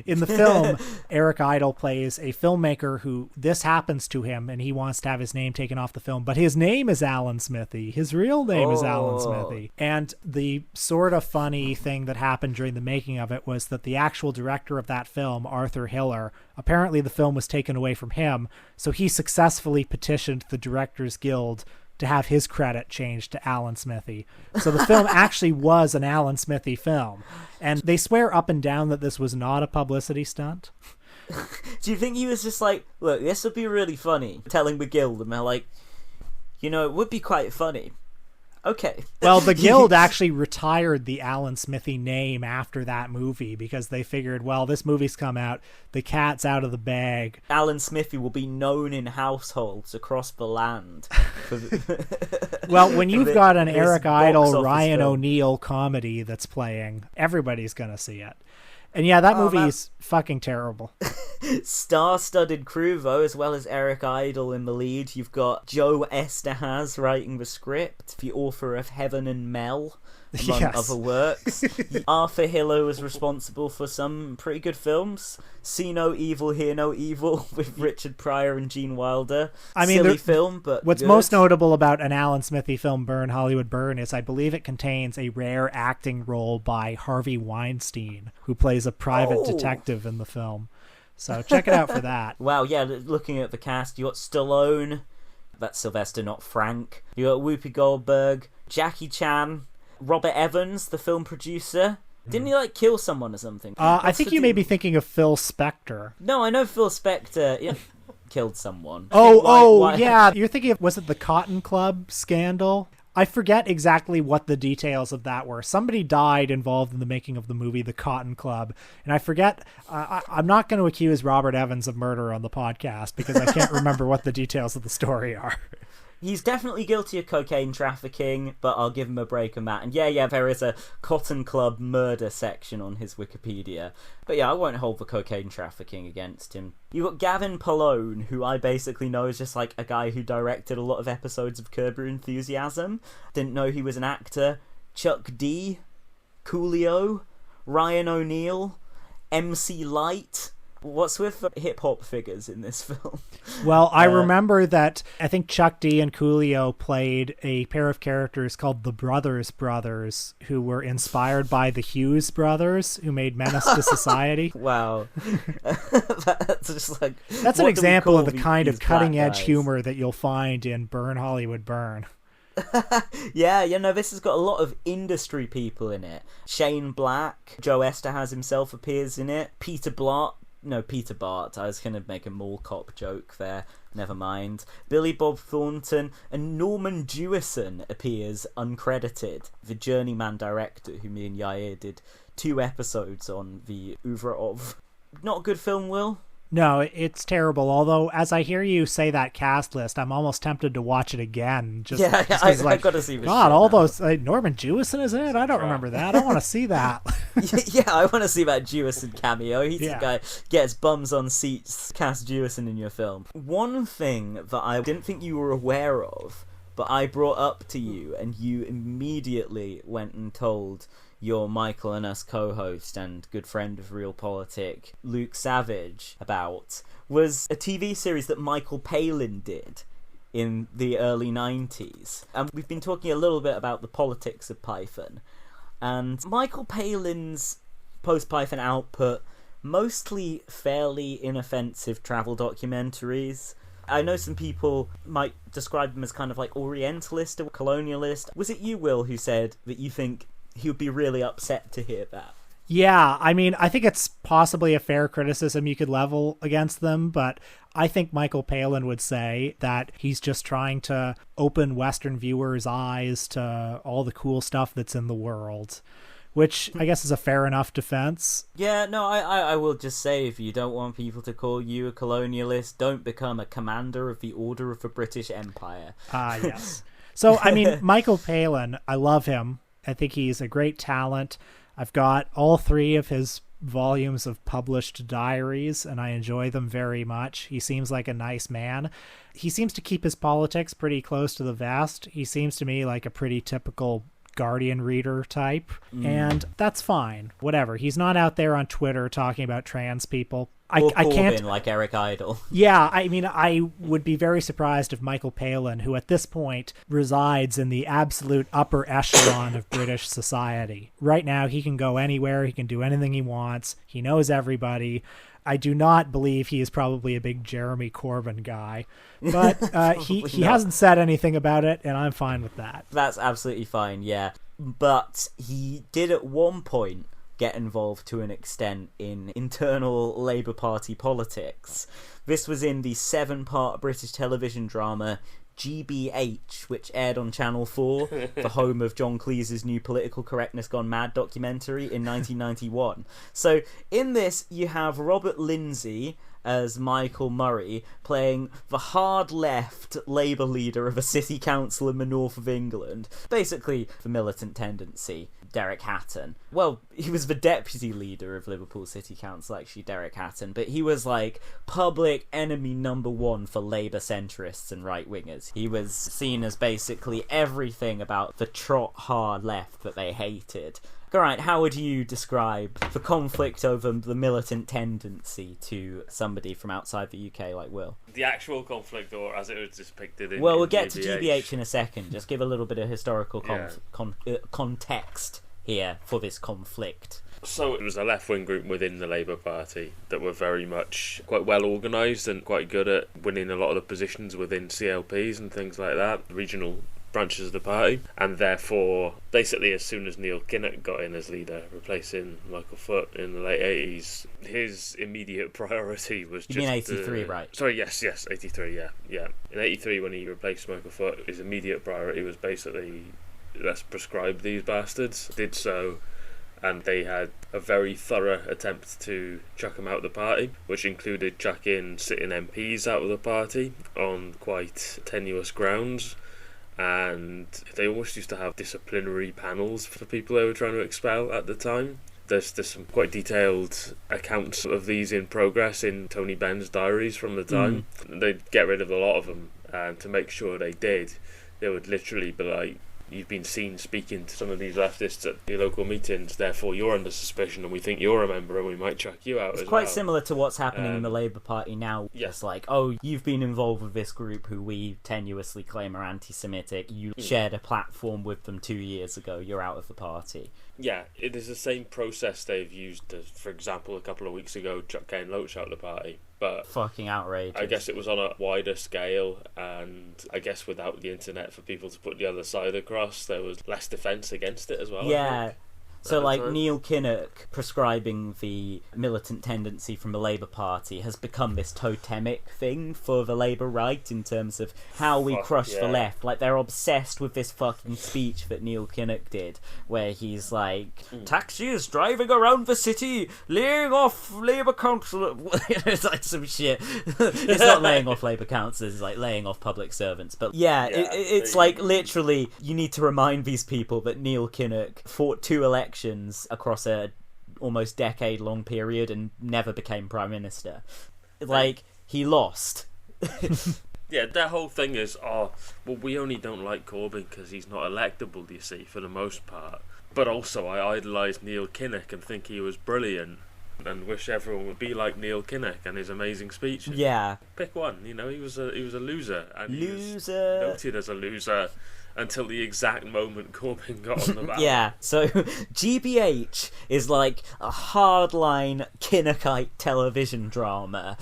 In the film, Eric Idle plays a filmmaker who this happens to him and he wants to have his name taken off the film, but his name is Alan Smithy. His real name is Alan Smithy. And the sort of funny thing that happened during the making of it was that the actual director of that film, Arthur Hiller, apparently the film was taken away from him, so he successfully petitioned the Directors Guild to have his credit changed to Alan Smithy. So the film actually was an Alan Smithy film. And they swear up and down that this was not a publicity stunt. Do you think he was just like, look, this would be really funny, telling the guild, and they're like, you know, it would be quite funny. Okay. Well, the guild actually retired the Alan Smithy name after that movie because they figured, well, this movie's come out, the cat's out of the bag. Alan Smithy will be known in households across the land. Well, when you've got an Eric Idle, Ryan O'Neal comedy that's playing, everybody's going to see it. And yeah, that movie is fucking terrible. Star-studded crew, though, as well as Eric Idle in the lead. You've got Joe Estehaz writing the script, the author of Heaven and Mel, among other works. Arthur Hiller was responsible for some pretty good films. See No Evil, Hear No Evil with Richard Pryor and Gene Wilder. I mean, silly film, but what's good. Most notable about an Alan Smithy film, Burn Hollywood Burn, is I believe it contains a rare acting role by Harvey Weinstein, who plays a private detective in the film. So check it out for that. Wow, yeah, looking at the cast, you got Stallone, that's Sylvester, not Frank. You got Whoopi Goldberg, Jackie Chan, Robert Evans, the film producer. Didn't he, kill someone or something? I think you may be thinking of Phil Spector. No, I know Phil Spector killed someone. Yeah. You're thinking of, was it the Cotton Club scandal? I forget exactly what the details of that were. Somebody died involved in the making of the movie The Cotton Club, and I forget. I'm not going to accuse Robert Evans of murder on the podcast because I can't remember what the details of the story are. He's definitely guilty of cocaine trafficking, but I'll give him a break on that. And yeah, there is a Cotton Club murder section on his Wikipedia. But yeah, I won't hold the cocaine trafficking against him. You got Gavin Polone, who I basically know is just like a guy who directed a lot of episodes of Curb Your Enthusiasm. Didn't know he was an actor. Chuck D, Coolio, Ryan O'Neal, MC Light. What's with the hip-hop figures in this film? Well, I remember that I think Chuck D and Coolio played a pair of characters called the Brothers Brothers, who were inspired by the Hughes brothers, who made Menace to Society. Wow. That's just like... That's an example of the kind of cutting-edge humor that you'll find in Burn Hollywood Burn. Yeah, this has got a lot of industry people in it. Shane Black, Joe Estehaz himself appears in it, Peter Bart, I was going to make a mall cop joke there. Never mind. Billy Bob Thornton and Norman Jewison appears uncredited. The journeyman director who me and Yair did 2 episodes on the oeuvre of. Not a good film, Will? No, it's terrible. Although, as I hear you say that cast list, I'm almost tempted to watch it again. I got to see this. God, all those Norman Jewison is in it. I don't remember that. I want to see that. Yeah, I want to see that Jewison cameo. He's the guy gets bums on seats. Cast Jewison in your film. One thing that I didn't think you were aware of, but I brought up to you, and you immediately went and told your Michael and Us co-host and good friend of Real Politik, Luke Savage, about, was a TV series that Michael Palin did in the early 90s. And we've been talking a little bit about the politics of Python. And Michael Palin's post-Python output, mostly fairly inoffensive travel documentaries. I know some people might describe them as kind of like Orientalist or colonialist. Was it you, Will, who said that you think he would be really upset to hear that? Yeah, I mean, I think it's possibly a fair criticism you could level against them, but I think Michael Palin would say that he's just trying to open Western viewers' eyes to all the cool stuff that's in the world, which I guess is a fair enough defense. Yeah, no, I will just say, if you don't want people to call you a colonialist, don't become a commander of the Order of the British Empire. Yes. So, I mean, Michael Palin, I love him. I think he's a great talent. I've got all 3 of his volumes of published diaries, and I enjoy them very much. He seems like a nice man. He seems to keep his politics pretty close to the vest. He seems to me like a pretty typical Guardian reader type, and that's fine. Whatever. He's not out there on Twitter talking about trans people. I can't, like Eric Idle. Yeah, I mean, I would be very surprised if Michael Palin, who at this point resides in the absolute upper echelon of British society. Right now, he can go anywhere, he can do anything he wants, he knows everybody. I do not believe he is probably a big Jeremy Corbyn guy, but he hasn't said anything about it, and I'm fine with that. That's absolutely fine, yeah. But he did at one point get involved to an extent in internal Labour Party politics. This was in the 7-part British television drama GBH, which aired on Channel 4, the home of John Cleese's new Political Correctness Gone Mad documentary in 1991. So in this, you have Robert Lindsay as Michael Murray playing the hard left Labour leader of a city council in the north of England. Basically, the militant tendency. Derek Hatton. Well, he was the deputy leader of Liverpool City Council, actually, Derek Hatton, but he was like public enemy number 1 for Labour centrists and right-wingers. He was seen as basically everything about the trot hard left that they hated. Geraint, how would you describe the conflict over the militant tendency to somebody from outside the UK like Will? The actual conflict, or as it was depicted in Well, we'll in get GBH. to GBH in a second. Just give a little bit of historical context here for this conflict. So it was a left-wing group within the Labour Party that were very much quite well organised and quite good at winning a lot of the positions within CLPs and things like that, regional branches of the party, and therefore basically as soon as Neil Kinnock got in as leader, replacing Michael Foot in the late 80s, his immediate priority was You mean 83, right? Sorry, yes, 83, yeah. In 83, when he replaced Michael Foot, his immediate priority was basically, let's prescribe these bastards. Did so, and they had a very thorough attempt to chuck him out of the party, which included chucking sitting MPs out of the party on quite tenuous grounds. And they almost used to have disciplinary panels for people they were trying to expel at the time. There's some quite detailed accounts of these in progress in Tony Benn's diaries from the time. They'd get rid of a lot of them, and to make sure they did, they would literally be like, you've been seen speaking to some of these leftists at your local meetings, therefore you're under suspicion and we think you're a member and we might chuck you out as well. It's quite similar to what's happening in the Labour Party now. Yeah. It's like, oh, you've been involved with this group who we tenuously claim are anti-Semitic. You shared a platform with them 2 years ago. You're out of the party. Yeah, it is the same process they've used, for example, a couple of weeks ago, chuck Ken Loach out of the party. But fucking outrageous. I guess it was on a wider scale, and I guess without the internet for people to put the other side across, there was less defence against it as well. Yeah. So, like, Neil Kinnock prescribing the militant tendency from the Labour Party has become this totemic thing for the Labour right in terms of how we crush the left. Like, they're obsessed with this fucking speech that Neil Kinnock did, where he's like, taxis driving around the city, laying off Labour councillors. It's like some shit. It's not laying off Labour councillors, it's like laying off public servants. But yeah, it's like, literally, you need to remind these people that Neil Kinnock fought 2 elections across a almost decade-long period and never became Prime Minister. Like, he lost. Yeah, their whole thing is, we only don't like Corbyn because he's not electable, you see, for the most part. But also, I idolise Neil Kinnock and think he was brilliant and wish everyone would be like Neil Kinnock and his amazing speeches. Yeah. Pick one, he was a loser. And loser. He was noted as a loser until the exact moment Corbyn got on the ballot. Yeah, so GBH is like a hardline Kinnockite television drama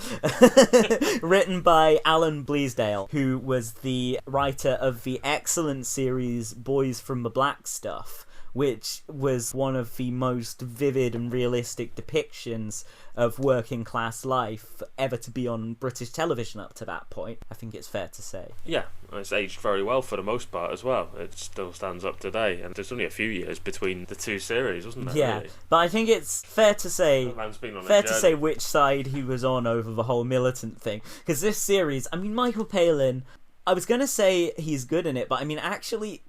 written by Alan Bleasdale, who was the writer of the excellent series Boys from the Black Stuff, which was one of the most vivid and realistic depictions of working class life ever to be on British television up to that point. I think it's fair to say. Yeah, it's aged very well for the most part as well. It still stands up today, and there's only a few years between the two series, wasn't there? Yeah, really? But I think it's fair to say which side he was on over the whole militant thing, because this series, I mean, Michael Palin, I was going to say he's good in it, but I mean, actually,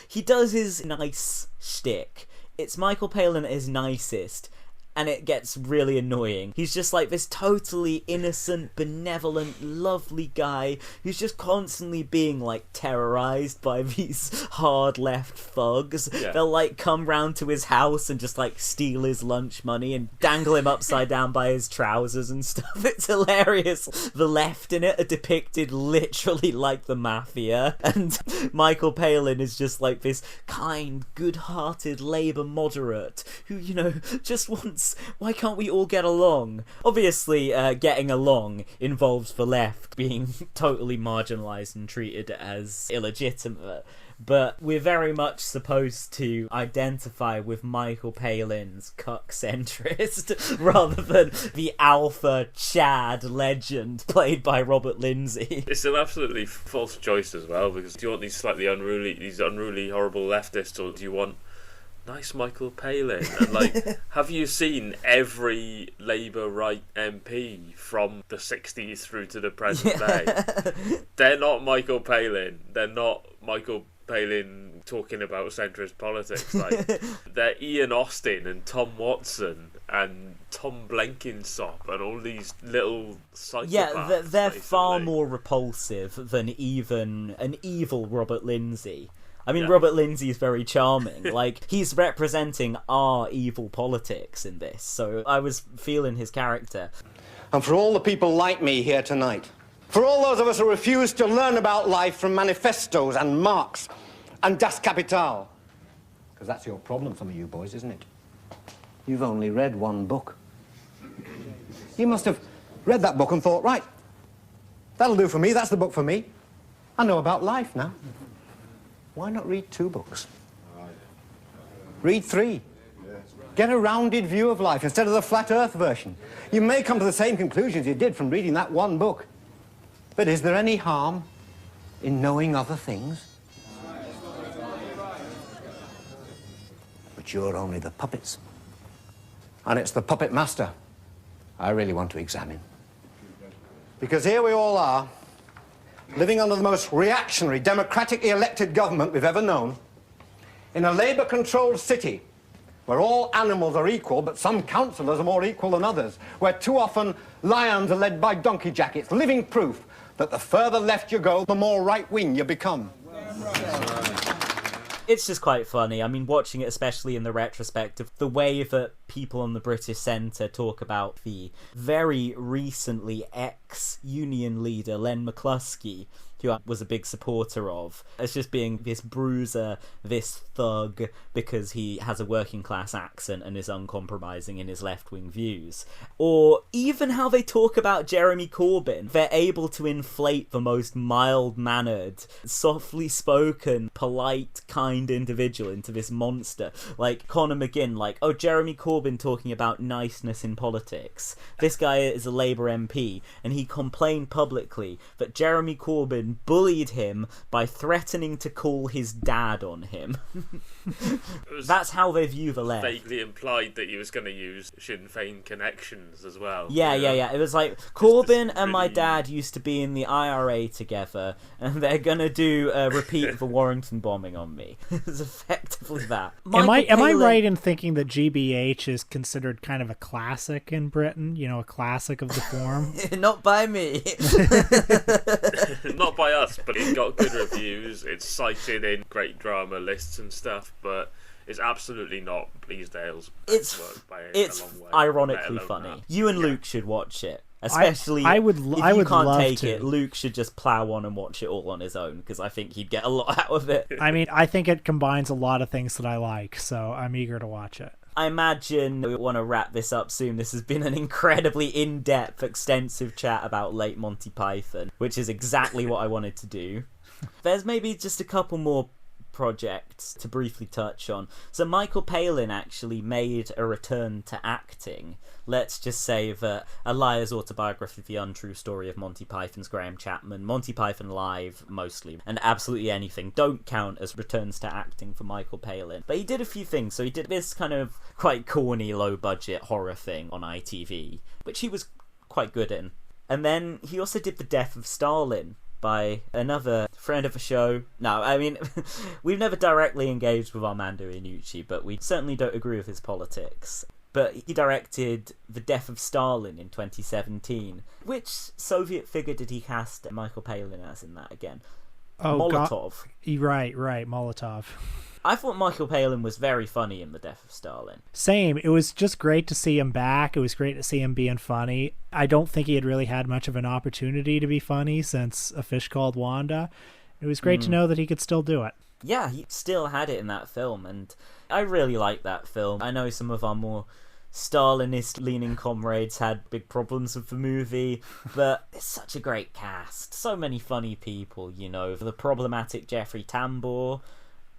he does his nice shtick. It's Michael Palin at his nicest, and it gets really annoying. He's just like this totally innocent, benevolent, lovely guy who's just constantly being like terrorized by these hard left thugs. Yeah. They'll like come round to his house and just like steal his lunch money and dangle him upside down by his trousers and stuff. It's hilarious. The left in it are depicted literally like the mafia, and Michael Palin is just like this kind, good-hearted Labour moderate who, you know, just wants, why can't we all get along? Obviously, getting along involves the left being totally marginalised and treated as illegitimate, but we're very much supposed to identify with Michael Palin's cuck centrist rather than the alpha Chad legend played by Robert Lindsay. It's an absolutely false choice as well, because do you want these unruly, horrible leftists, or do you want nice Michael Palin? And like, have you seen every Labour right MP from the 60s through to the present day? They're not Michael Palin. They're not Michael Palin talking about centrist politics. Like, they're Ian Austin and Tom Watson and Tom Blenkinsop and all these little psychopaths. Yeah, they're basically far more repulsive than even an evil Robert Lindsay. I mean, Robert Lindsay is very charming. Like, he's representing our evil politics in this, so I was feeling his character. And for all the people like me here tonight, for all those of us who refuse to learn about life from manifestos and Marx and Das Kapital, because that's your problem, some of you boys, isn't it? You've only read one book. You must have read that book and thought, right, that'll do for me, that's the book for me. I know about life now. Why not read 2 books? Read 3. Get a rounded view of life instead of the flat earth version. You may come to the same conclusions you did from reading that one book. But is there any harm in knowing other things? But you're only the puppets. And it's the puppet master I really want to examine. Because here we all are, living under the most reactionary, democratically elected government we've ever known, in a Labour-controlled city where all animals are equal, but some councillors are more equal than others, where too often lions are led by donkey jackets, living proof that the further left you go, the more right-wing you become. It's just quite funny. I mean, watching it, especially in the retrospect of the way that people on the British Centre talk about the very recently ex-union leader, Len McCluskey, who I was a big supporter of, as just being this bruiser, this thug, because he has a working class accent and is uncompromising in his left-wing views. Or even how they talk about Jeremy Corbyn. They're able to inflate the most mild-mannered, softly spoken, polite, kind individual into this monster. Like Conor McGinn, like, oh, Jeremy Corbyn talking about niceness in politics. This guy is a Labour MP, and he complained publicly that Jeremy Corbyn bullied him by threatening to call his dad on him. That's how they view the left. Vaguely implied that he was going to use Sinn Féin connections as well. Yeah. It was like, Corbyn and my dad used to be in the IRA together, and they're going to do a repeat of the Warrington bombing on me. It's effectively that. Am I right in thinking that GBH is considered kind of a classic in Britain? You know, a classic of the form? Not by me. Not by us, but it's got good reviews. It's cited in great drama lists and stuff, but it's absolutely not Bleasdale's best work by a long way. Ironically funny. You and Luke should watch it. Especially I would if you can't love take to. it, Luke should just plow on and watch it all on his own, because I think he'd get a lot out of it. I mean, I think it combines a lot of things that I like, so I'm eager to watch it. I imagine we want to wrap this up soon. This has been an incredibly in-depth, extensive chat about late Monty Python, which is exactly what I wanted to do. There's maybe just a couple more projects to briefly touch on. So Michael Palin actually made a return to acting. Let's just say that A Liar's Autobiography, The Untrue Story of Monty Python's Graham Chapman, Monty Python Live mostly, and absolutely anything don't count as returns to acting for Michael Palin. But he did a few things. So he did this kind of quite corny, low-budget horror thing on ITV, which he was quite good in. And then he also did The Death of Stalin, by another friend of the show. No, I mean, we've never directly engaged with Armando Iannucci, but we certainly don't agree with his politics. But he directed The Death of Stalin in 2017. Which Soviet figure did he cast Michael Palin as in that again? Molotov. Right, Molotov. I thought Michael Palin was very funny in The Death of Stalin. Same. It was just great to see him back. It was great to see him being funny. I don't think he had really had much of an opportunity to be funny since A Fish Called Wanda. It was great to know that he could still do it. Yeah, he still had it in that film, and I really like that film. I know some of our more Stalinist-leaning comrades had big problems with the movie, but it's such a great cast. So many funny people, you know. The problematic Jeffrey Tambor,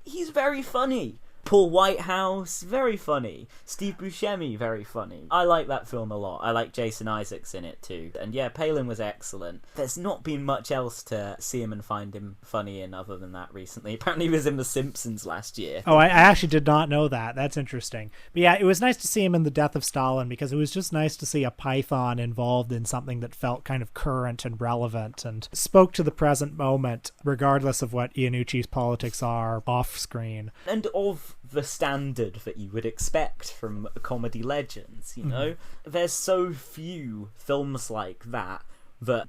he's very funny. Paul Whitehouse, very funny. Steve Buscemi, very funny. I like that film a lot. I like Jason Isaacs in it too. And yeah, Palin was excellent. There's not been much else to see him and find him funny in other than that recently. Apparently he was in The Simpsons last year. Oh, I actually did not know that. That's interesting. But yeah, it was nice to see him in The Death of Stalin because it was just nice to see a Python involved in something that felt kind of current and relevant and spoke to the present moment, regardless of what Iannucci's politics are off screen. And of the standard that you would expect from comedy legends, you know? There's so few films like that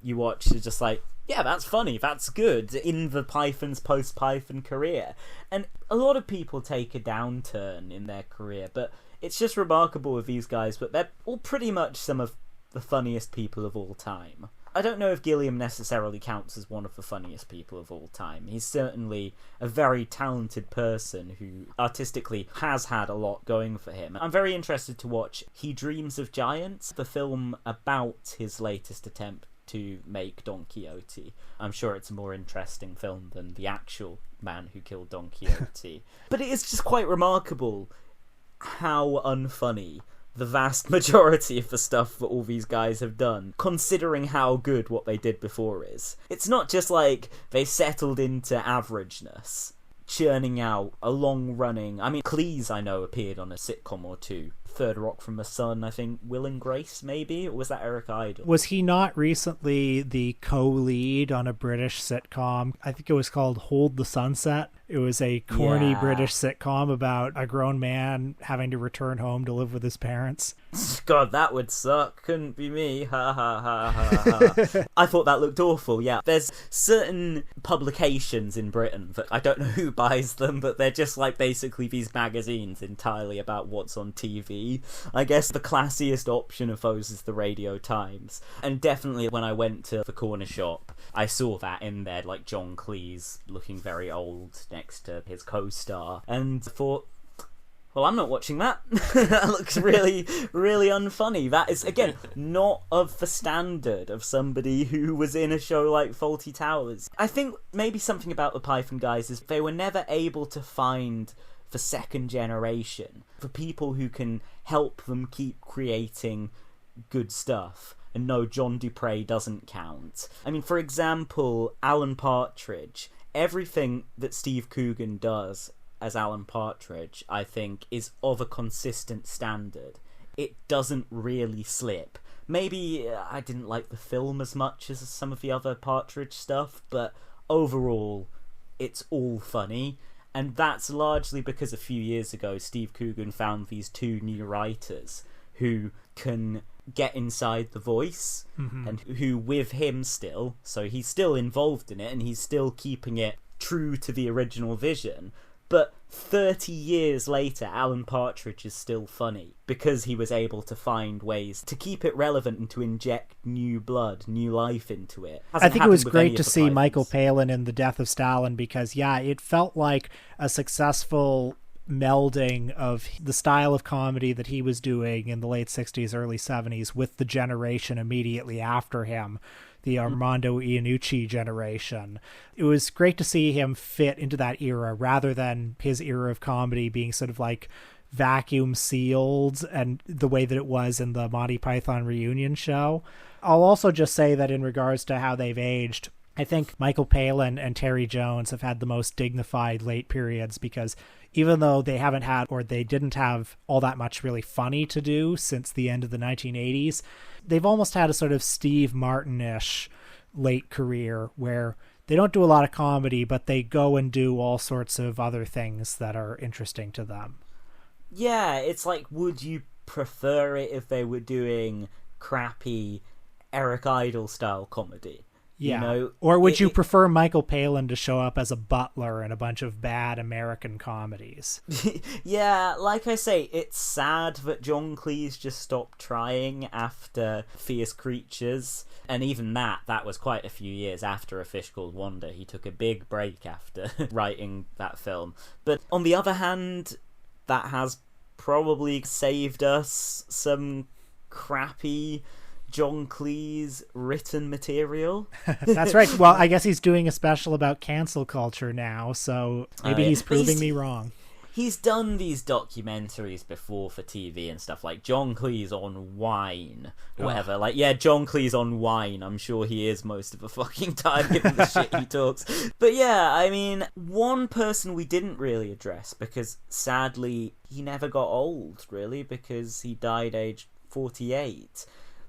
you watch, you're just like, yeah, that's funny, that's good, in the Python's post-Python career. And a lot of people take a downturn in their career, but it's just remarkable with these guys, but they're all pretty much some of the funniest people of all time. I don't know if Gilliam necessarily counts as one of the funniest people of all time. He's certainly a very talented person who artistically has had a lot going for him. I'm very interested to watch He Dreams of Giants, the film about his latest attempt to make Don Quixote. I'm sure it's a more interesting film than the actual man who killed Don Quixote. But it is just quite remarkable how unfunny the vast majority of the stuff that all these guys have done, considering how good what they did before is. It's not just like they settled into averageness, churning out a long-running... I mean, Cleese, I know, appeared on a sitcom or two. Third Rock from the Sun, I think. Will and Grace, maybe? Or was that Eric Idle? Was he not recently the co-lead on a British sitcom? I think it was called Hold the Sunset. It was a corny British sitcom about a grown man having to return home to live with his parents. God, that would suck. Couldn't be me. Ha ha ha ha ha. I thought that looked awful, yeah. There's certain publications in Britain that I don't know who buys them, but they're just like basically these magazines entirely about what's on TV. I guess the classiest option of those is the Radio Times. And definitely when I went to the corner shop, I saw that in there, like John Cleese looking very old next to his co-star, and thought, well, I'm not watching that. That looks really, really unfunny. That is, again, not of the standard of somebody who was in a show like Fawlty Towers. I think maybe something about the Python guys is they were never able to find the second generation, for people who can help them keep creating good stuff. And no, John Dupre doesn't count. I mean, for example, Alan Partridge. Everything that Steve Coogan does as Alan Partridge, I think, is of a consistent standard. It doesn't really slip. Maybe I didn't like the film as much as some of the other Partridge stuff, but overall, it's all funny. And that's largely because a few years ago, Steve Coogan found these two new writers who can get inside the voice, and who with him still, so he's still involved in it and he's still keeping it true to the original vision, but 30 years later Alan Partridge is still funny because he was able to find ways to keep it relevant and to inject new blood, new life into it. I think it was great to see Michael Palin in The Death of Stalin because it felt like a successful melding of the style of comedy that he was doing in the late 60s, early 70s with the generation immediately after him. the Armando Iannucci generation. It was great to see him fit into that era rather than his era of comedy being sort of like vacuum sealed and the way that it was in the Monty Python reunion show. I'll also just say that in regards to how they've aged, I think Michael Palin and Terry Jones have had the most dignified late periods, because even though they haven't had, or they didn't have all that much really funny to do since the end of the 1980s, they've almost had a sort of Steve Martin-ish late career where they don't do a lot of comedy, but they go and do all sorts of other things that are interesting to them. Yeah, it's like, would you prefer it if they were doing crappy Eric Idle style comedy? Yeah. You know, or would you prefer Michael Palin to show up as a butler in a bunch of bad American comedies? Yeah, like I say, it's sad that John Cleese just stopped trying after Fierce Creatures. And even that was quite a few years after A Fish Called Wanda. He took a big break after writing that film. But on the other hand, that has probably saved us some crappy John Cleese written material. That's right. Well, I guess he's doing a special about cancel culture now, so maybe he's proving me wrong. He's done these documentaries before for TV and stuff, like John Cleese on wine, or whatever. Like, yeah, John Cleese on wine, I'm sure he is most of the fucking time, given the shit he talks. But yeah, I mean, one person we didn't really address, because sadly, he never got old, really, because he died aged 48.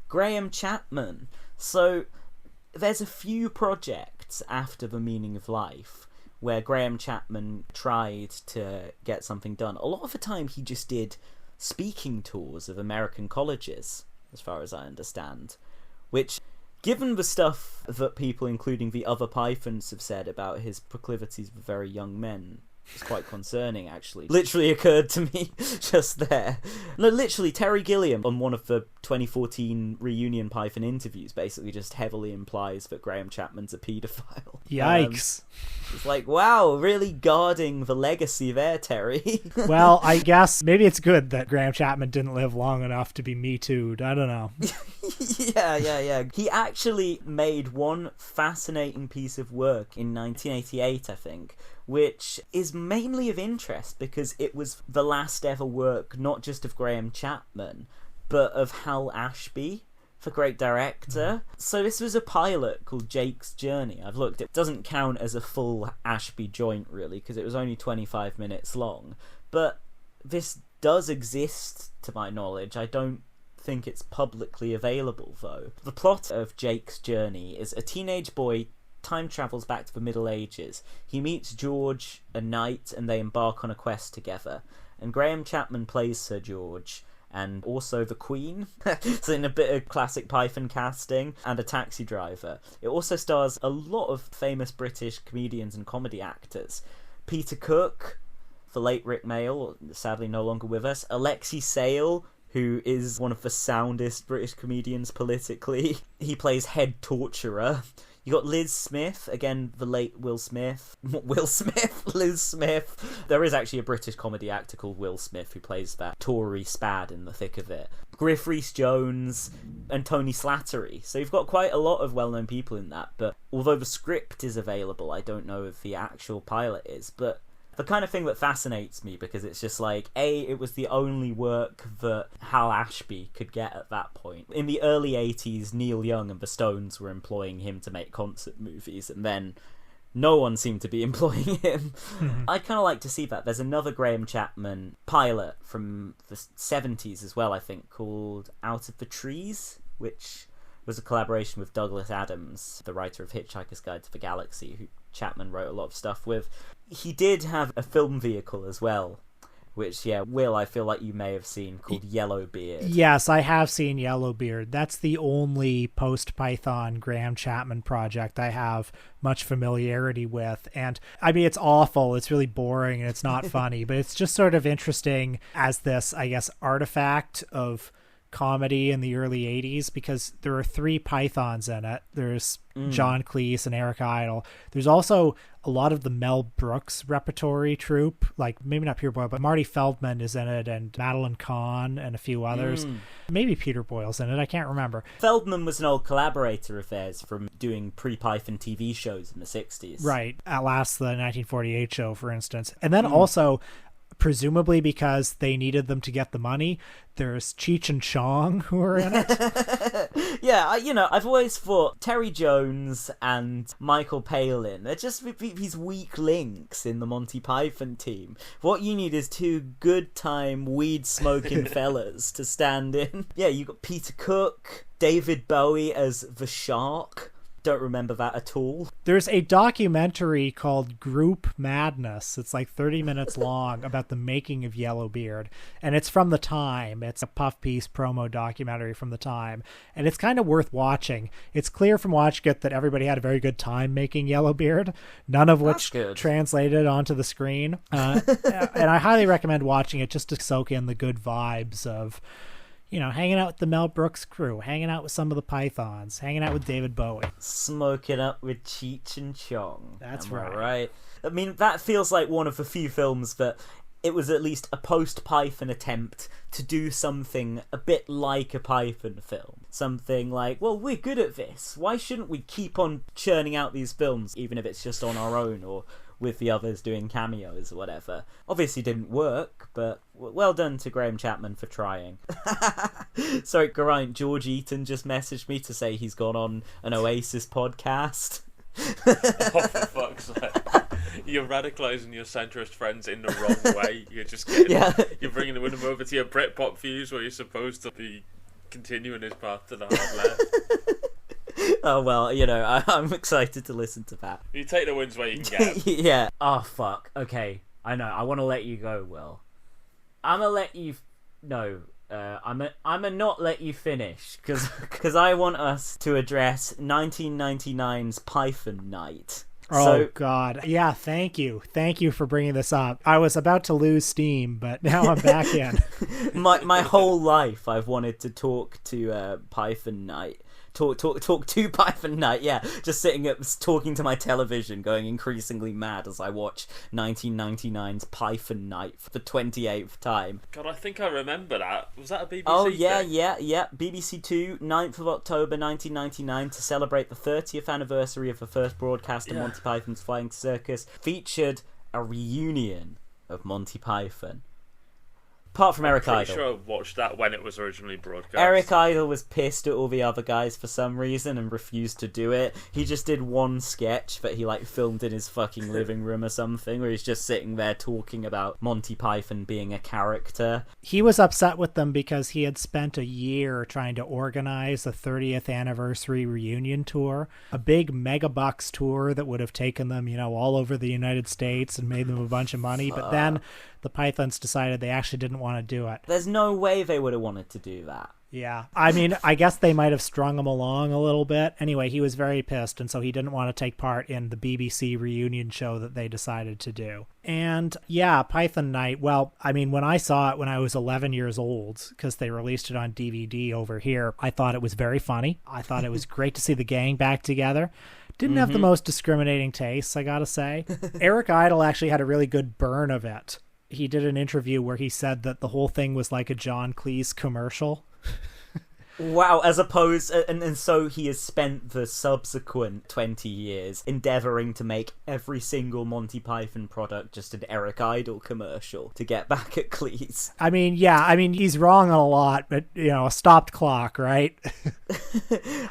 Graham Chapman. So there's a few projects after The Meaning of Life where Graham Chapman tried to get something done. A lot of the time he just did speaking tours of American colleges, as far as I understand, which, given the stuff that people, including the other Pythons, have said about his proclivities with very young men, it's quite concerning, actually. Literally occurred to me just there. No, literally, Terry Gilliam, on one of the 2014 reunion Python interviews, basically just heavily implies that Graham Chapman's a paedophile. Yikes. It's like, wow, really guarding the legacy there, Terry. Well, I guess maybe it's good that Graham Chapman didn't live long enough to be Me Too'd. I don't know. Yeah. He actually made one fascinating piece of work in 1988, I think, which is mainly of interest because it was the last ever work not just of Graham Chapman, but of Hal Ashby, the great director. So this was a pilot called Jake's Journey. I've looked. It doesn't count as a full Ashby joint, really, because it was only 25 minutes long. But this does exist, to my knowledge. I don't think it's publicly available, though. The plot of Jake's Journey is a teenage boy time travels back to the Middle Ages. He meets George, a knight, and they embark on a quest together. And Graham Chapman plays Sir George, and also the Queen. So in a bit of classic Python casting, and a taxi driver. It also stars a lot of famous British comedians and comedy actors. Peter Cook, the late Rick Mayall, sadly no longer with us. Alexei Sale, who is one of the soundest British comedians politically. He plays head torturer. You got Liz Smith, again, the late Will Smith. Liz Smith. There is actually a British comedy actor called Will Smith who plays that Tory spad in the thick of it. Griff Rhys-Jones and Tony Slattery. So you've got quite a lot of well-known people in that, but although the script is available, I don't know if the actual pilot is, but the kind of thing that fascinates me, because it's just like, it was the only work that Hal Ashby could get at that point. In the early 80s, Neil Young and the Stones were employing him to make concert movies, and then no one seemed to be employing him. I'd kind of like to see that. There's another Graham Chapman pilot from the 70s as well, I think, called Out of the Trees, which was a collaboration with Douglas Adams, the writer of Hitchhiker's Guide to the Galaxy, who Chapman wrote a lot of stuff with. He did have a film vehicle as well, which, Will, I feel like you may have seen, called Yellowbeard. Yes, I have seen Yellowbeard. That's the only post-Python Graham Chapman project I have much familiarity with. And, I mean, it's awful. It's really boring and it's not funny, but it's just sort of interesting as this, I guess, artifact of comedy in the early 80s because there are 3 Pythons in it. There's John Cleese and Eric Idle. There's also a lot of the Mel Brooks repertory troupe, like maybe not Peter Boyle, but Marty Feldman is in it, and Madeline Kahn and a few others. Maybe Peter Boyle's in it, I can't remember. Feldman was an old collaborator of theirs from doing pre-Python TV shows in the 60s. Right, At Last, the 1948 show, for instance. And then also, presumably because they needed them to get the money, there's Cheech and Chong who are in it. Yeah, I've always thought Terry Jones and Michael Palin, they're just these weak links in the Monty Python team. What you need is 2 good time weed smoking fellas to stand in. Yeah, you got Peter Cook, David Bowie as the Shark. Don't remember that at all. There's a documentary called Group Madness. It's like 30 minutes long about the making of Yellowbeard. And it's from the time. It's a puff piece promo documentary from the time. And it's kind of worth watching. It's clear from watching it that everybody had a very good time making Yellowbeard, none of which translated onto the screen. And I highly recommend watching it just to soak in the good vibes of, hanging out with the Mel Brooks crew, hanging out with some of the Pythons, hanging out with David Bowie. Smoking up with Cheech and Chong. That's right. I mean, that feels like one of the few films that it was at least a post-Python attempt to do something a bit like a Python film. Something like, well, we're good at this. Why shouldn't we keep on churning out these films, even if it's just on our own or with the others doing cameos or whatever? Obviously didn't work, but well done to Graham Chapman for trying. Sorry, Geraint, George Eaton just messaged me to say he's gone on an Oasis podcast. Oh, for fuck's sake. You're radicalising your centrist friends in the wrong way. You're just you're bringing them over to your Britpop views where you're supposed to be continuing his path to the hard left. Oh, well, I'm excited to listen to that. You take the wins where you can get them. Yeah. Oh, fuck. Okay, I know. I want to let you go, Will. I'm going to let you... No. I'm gonna not let you finish, because I want us to address 1999's Python Night. Oh, God. Yeah, thank you. Thank you for bringing this up. I was about to lose steam, but now I'm back in. My whole life I've wanted to talk to Python Night. Talk to Python Night, yeah. Just sitting up, talking to my television, going increasingly mad as I watch 1999's Python Night for the 28th time. God, I think I remember that. Was that a BBC Oh, yeah, thing? yeah. BBC 2, 9th of October 1999, to celebrate the 30th anniversary of the first broadcast of Monty Python's Flying Circus, featured a reunion of Monty Python. Apart from Eric Idle. I'm pretty sure I watched that when it was originally broadcast. Eric Idle was pissed at all the other guys for some reason and refused to do it. He just did one sketch that he filmed in his fucking living room or something, where he's just sitting there talking about Monty Python being a character. He was upset with them because he had spent a year trying to organize a 30th anniversary reunion tour, a big megabucks tour that would have taken them, all over the United States and made them a bunch of money. But then the Pythons decided they actually didn't want to do it. There's no way they would have wanted to do that. Yeah. I mean, I guess they might have strung him along a little bit. Anyway, he was very pissed, and so he didn't want to take part in the BBC reunion show that they decided to do. And yeah, Python Night, well, I mean, when I saw it when I was 11 years old, because they released it on DVD over here, I thought it was very funny. I thought it was great to see the gang back together. Didn't have the most discriminating tastes, I gotta say. Eric Idle actually had a really good burn of it. He did an interview where he said that the whole thing was like a John Cleese commercial. Wow, as opposed... And so he has spent the subsequent 20 years endeavouring to make every single Monty Python product just an Eric Idle commercial to get back at Cleese. I mean, yeah, he's wrong on a lot, but, a stopped clock, right?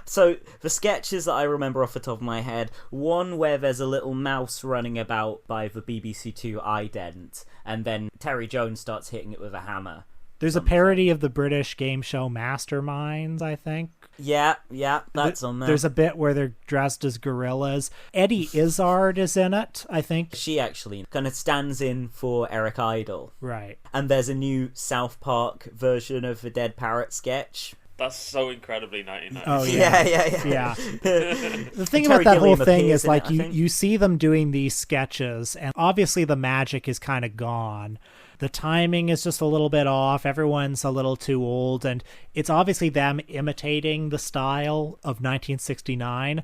So, the sketches that I remember off the top of my head, one where there's a little mouse running about by the BBC Two ident, and then Terry Jones starts hitting it with a hammer. There's a parody of the British game show Masterminds, I think. Yeah, that's on there. There's a bit where they're dressed as gorillas. Eddie Izzard is in it, I think. She actually kind of stands in for Eric Idle. Right. And there's a new South Park version of the Dead Parrot sketch. That's so incredibly 1990s. Oh, yeah. The thing about that whole thing is, you see them doing these sketches, and obviously the magic is kind of gone. The timing is just a little bit off. Everyone's a little too old, and it's obviously them imitating the style of 1969.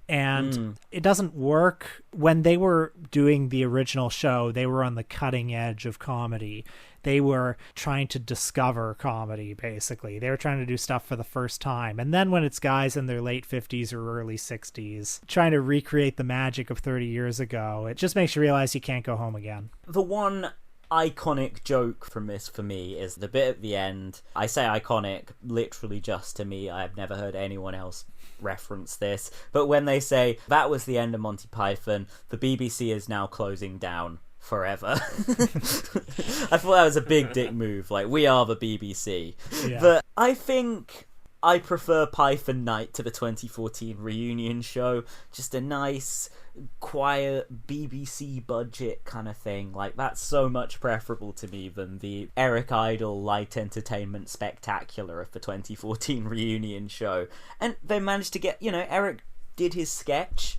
And it doesn't work. When they were doing the original show, they were on the cutting edge of comedy. They were trying to discover comedy, basically. They were trying to do stuff for the first time. And then when it's guys in their late 50s or early 60s trying to recreate the magic of 30 years ago, it just makes you realize you can't go home again. The one iconic joke from this for me is the bit at the end. I say iconic literally just to me. I've never heard anyone else reference this, but when they say that was the end of Monty Python, the BBC is now closing down forever. I thought that was a big dick move, like, we are the BBC. But I think I prefer Python Night to the 2014 reunion show. Just a nice, quiet BBC budget kind of thing. Like, that's so much preferable to me than the Eric Idle light entertainment spectacular of the 2014 reunion show. And they managed to get, Eric did his sketch.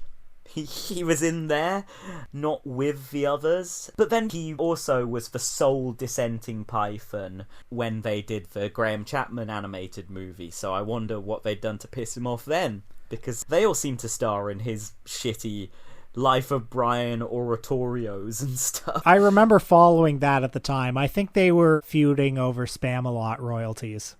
He was in there, not with the others. But then he also was the sole dissenting Python when they did the Graham Chapman animated movie. So I wonder what they'd done to piss him off then. Because they all seem to star in his shitty Life of Brian oratorios and stuff. I remember following that at the time. I think they were feuding over Spamalot royalties.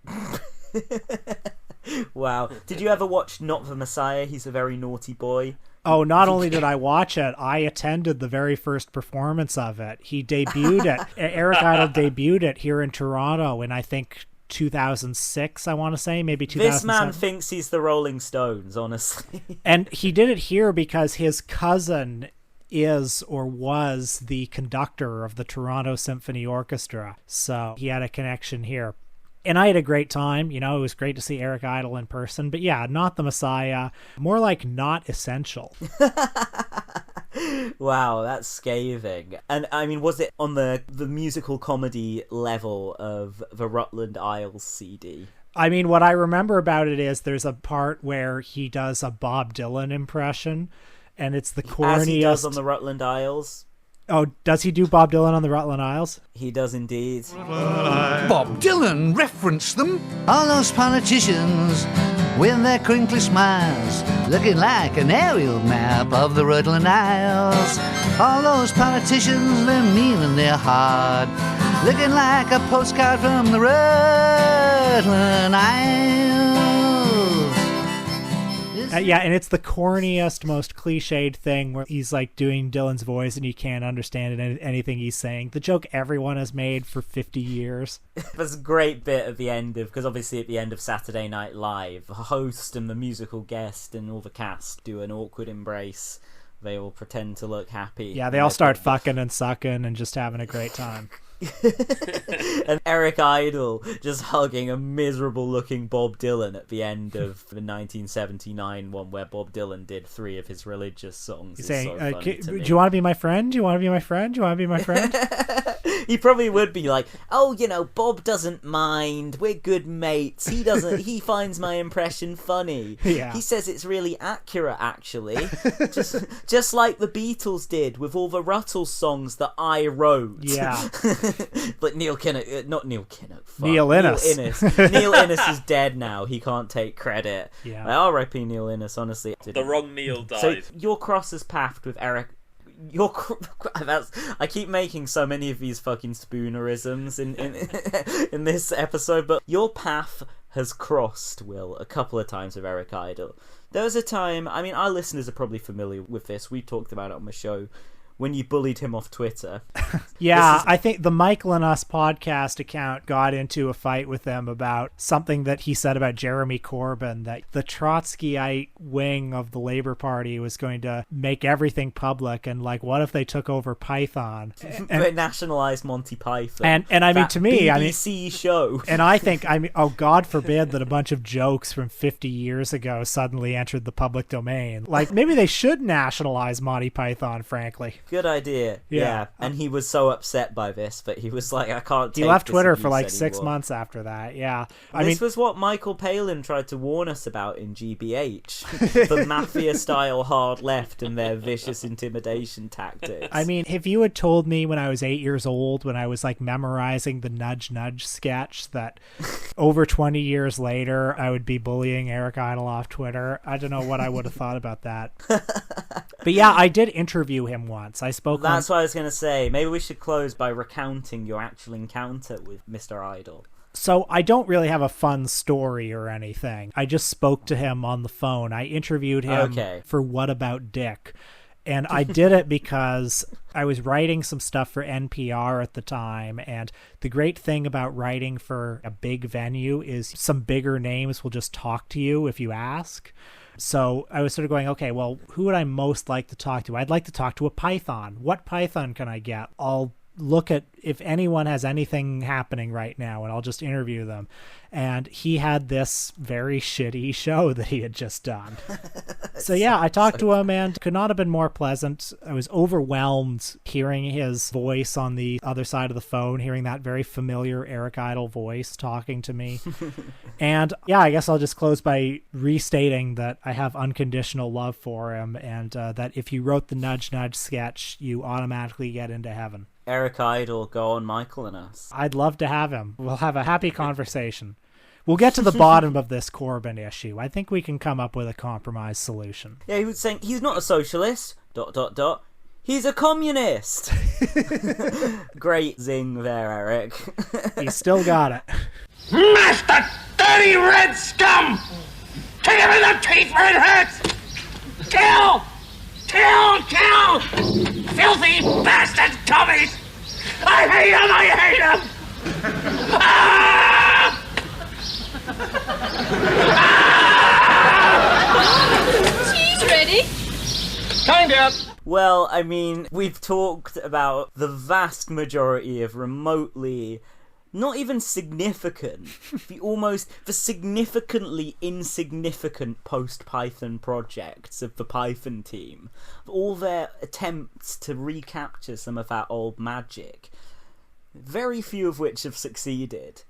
Wow. Did you ever watch Not the Messiah? He's a very naughty boy. Oh, not only did I watch it, I attended the very first performance of it. He debuted it. Eric Idle debuted it here in Toronto in, I think, 2006, I want to say, maybe 2007. This man thinks he's the Rolling Stones, honestly. And he did it here because his cousin is or was the conductor of the Toronto Symphony Orchestra. So he had a connection here. And I had a great time. It was great to see Eric Idle in person. But yeah, Not the Messiah. More like Not Essential. Wow, that's scathing. And I mean, was it on the musical comedy level of the Rutland Isles CD? I mean, what I remember about it is there's a part where he does a Bob Dylan impression, and it's the corniest... As he does on the Rutland Isles. Oh, does he do Bob Dylan on the Rutland Isles? He does indeed. Bob Dylan referenced them. All those politicians with their crinkly smiles, looking like an aerial map of the Rutland Isles. All those politicians, they're mean and they're hard, looking like a postcard from the Rutland Isles. Yeah, and it's the corniest, most cliched thing where he's like doing Dylan's voice and you can't understand anything he's saying. The joke everyone has made for 50 years. There's a great bit at the end because obviously at the end of Saturday Night Live, the host and the musical guest and all the cast do an awkward embrace. They all pretend to look happy. Yeah, they all start fucking and sucking and just having a great time. And Eric Idle just hugging a miserable looking Bob Dylan at the end of the 1979 one where Bob Dylan did 3 of his religious songs. He's saying, do you want to be my friend? Do you want to be my friend? Do you want to be my friend? He probably would be like, oh, Bob doesn't mind. We're good mates. He finds my impression funny. Yeah. He says it's really accurate, actually. just like the Beatles did with all the Ruttles songs that I wrote. Yeah. But Neil Kinnock, not Neil Kinnock. Fuck. Neil Innes. Neil Innes is dead now. He can't take credit. Yeah. R.I.P. Neil Innes, honestly. The wrong Neil died. So your cross is pathed with Eric. I keep making so many of these fucking spoonerisms in this episode, but your path has crossed, Will, a couple of times with Eric Idle. There was a time, I mean, our listeners are probably familiar with this. We talked about it on the show. When you bullied him off Twitter. Yeah, I think the Michael and Us podcast account got into a fight with them about something that he said about Jeremy Corbyn, that the Trotskyite wing of the Labour Party was going to make everything public, and like, what if they took over Python? They nationalised Monty Python. And I mean, to me, BBC show. And I think, oh, God forbid that a bunch of jokes from 50 years ago suddenly entered the public domain. Like, maybe they should nationalise Monty Python, frankly. Good idea. Yeah. And he was so upset by this, but he was like, I can't take He left this Twitter abuse for like anymore. 6 months after that. Yeah. This was what Michael Palin tried to warn us about in GBH. The mafia-style hard left and their vicious intimidation tactics. I mean, if you had told me when I was 8 years old, when I was like memorizing the Nudge Nudge sketch, that over 20 years later I would be bullying Eric Idle off Twitter, I don't know what I would have thought about that. But yeah, I did interview him once. I spoke. That's what I was going to say. Maybe we should close by recounting your actual encounter with Mr. Idle. So I don't really have a fun story or anything. I just spoke to him on the phone. I interviewed him for What About Dick? And I did it because I was writing some stuff for NPR at the time. And the great thing about writing for a big venue is some bigger names will just talk to you if you ask. So I was sort of going, okay, well, who would I most like to talk to? I'd like to talk to a Python. What Python can I get? I'll look at if anyone has anything happening right now, and I'll just interview them. And he had this very shitty show that he had just done. So yeah, I talked to him, and could not have been more pleasant. I was overwhelmed hearing his voice on the other side of the phone, hearing that very familiar Eric Idle voice talking to me. And yeah, I guess I'll just close by restating that I have unconditional love for him, and that if you wrote the Nudge Nudge sketch, you automatically get into heaven. Eric Idle, go on Michael and us. I'd love to have him. We'll have a happy conversation. We'll get to the bottom of this Corbyn issue. I think we can come up with a compromise solution. Yeah, he was saying he's not a socialist, ... He's a communist. Great zing there, Eric. He's still got it. Master dirty red scum! Kick him in the teeth where it hurts! Kill! Kill! Kill! Filthy bastard Tommies! I hate him! I hate him! Ah! Cheese ready? Kind of. Well, I mean, we've talked about the vast majority of remotely, not even significant, the significantly insignificant post-Python projects of the Python team. All their attempts to recapture some of that old magic, very few of which have succeeded.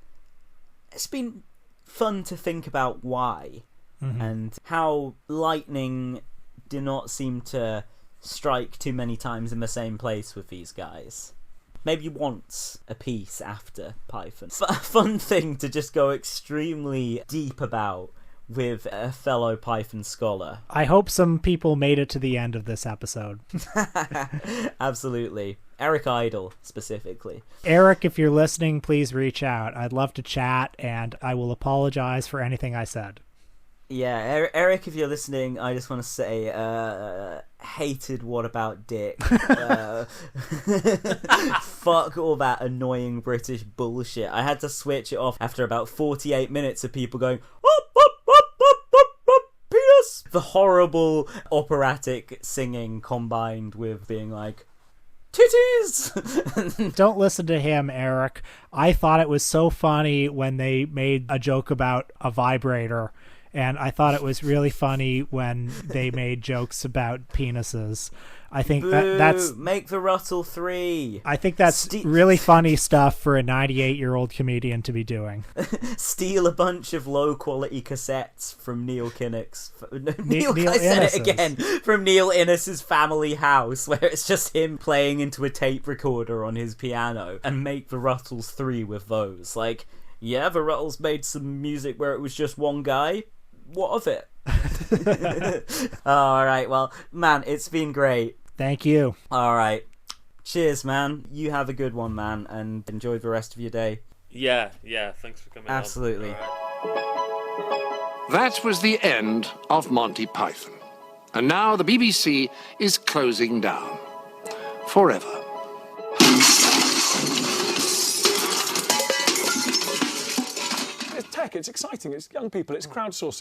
It's been fun to think about why, and how lightning did not seem to strike too many times in the same place with these guys. Maybe once a piece after Python. A fun thing to just go extremely deep about with a fellow Python scholar. I hope some people made it to the end of this episode. Absolutely. Eric Idle, specifically. Eric, if you're listening, please reach out. I'd love to chat, and I will apologize for anything I said. Yeah, Eric, if you're listening, I just want to say, hated What About Dick. Fuck all that annoying British bullshit. I had to switch it off after about 48 minutes of people going, penis! The horrible operatic singing combined with being like, titties! Don't listen to him, Eric. I thought it was so funny when they made a joke about a vibrator. And I thought it was really funny when they made jokes about penises. I think that's... Make the Russell 3! I think that's really funny stuff for a 98-year-old comedian to be doing. Steal a bunch of low-quality cassettes from Neil Kinnock's... Neil I said Innes's. it again! From Neil Innes's family house, where it's just him playing into a tape recorder on his piano, and make the Ruttles 3 with those. Like, yeah, the Ruttles made some music where it was just one guy. What of it? Alright, well, man, it's been great. Thank you. Alright. Cheers, man. You have a good one, man, and enjoy the rest of your day. Yeah, thanks for coming Absolutely. on. Right. That was the end of Monty Python. And now the BBC is closing down. Forever. It's tech, it's exciting, it's young people, it's crowdsourcing.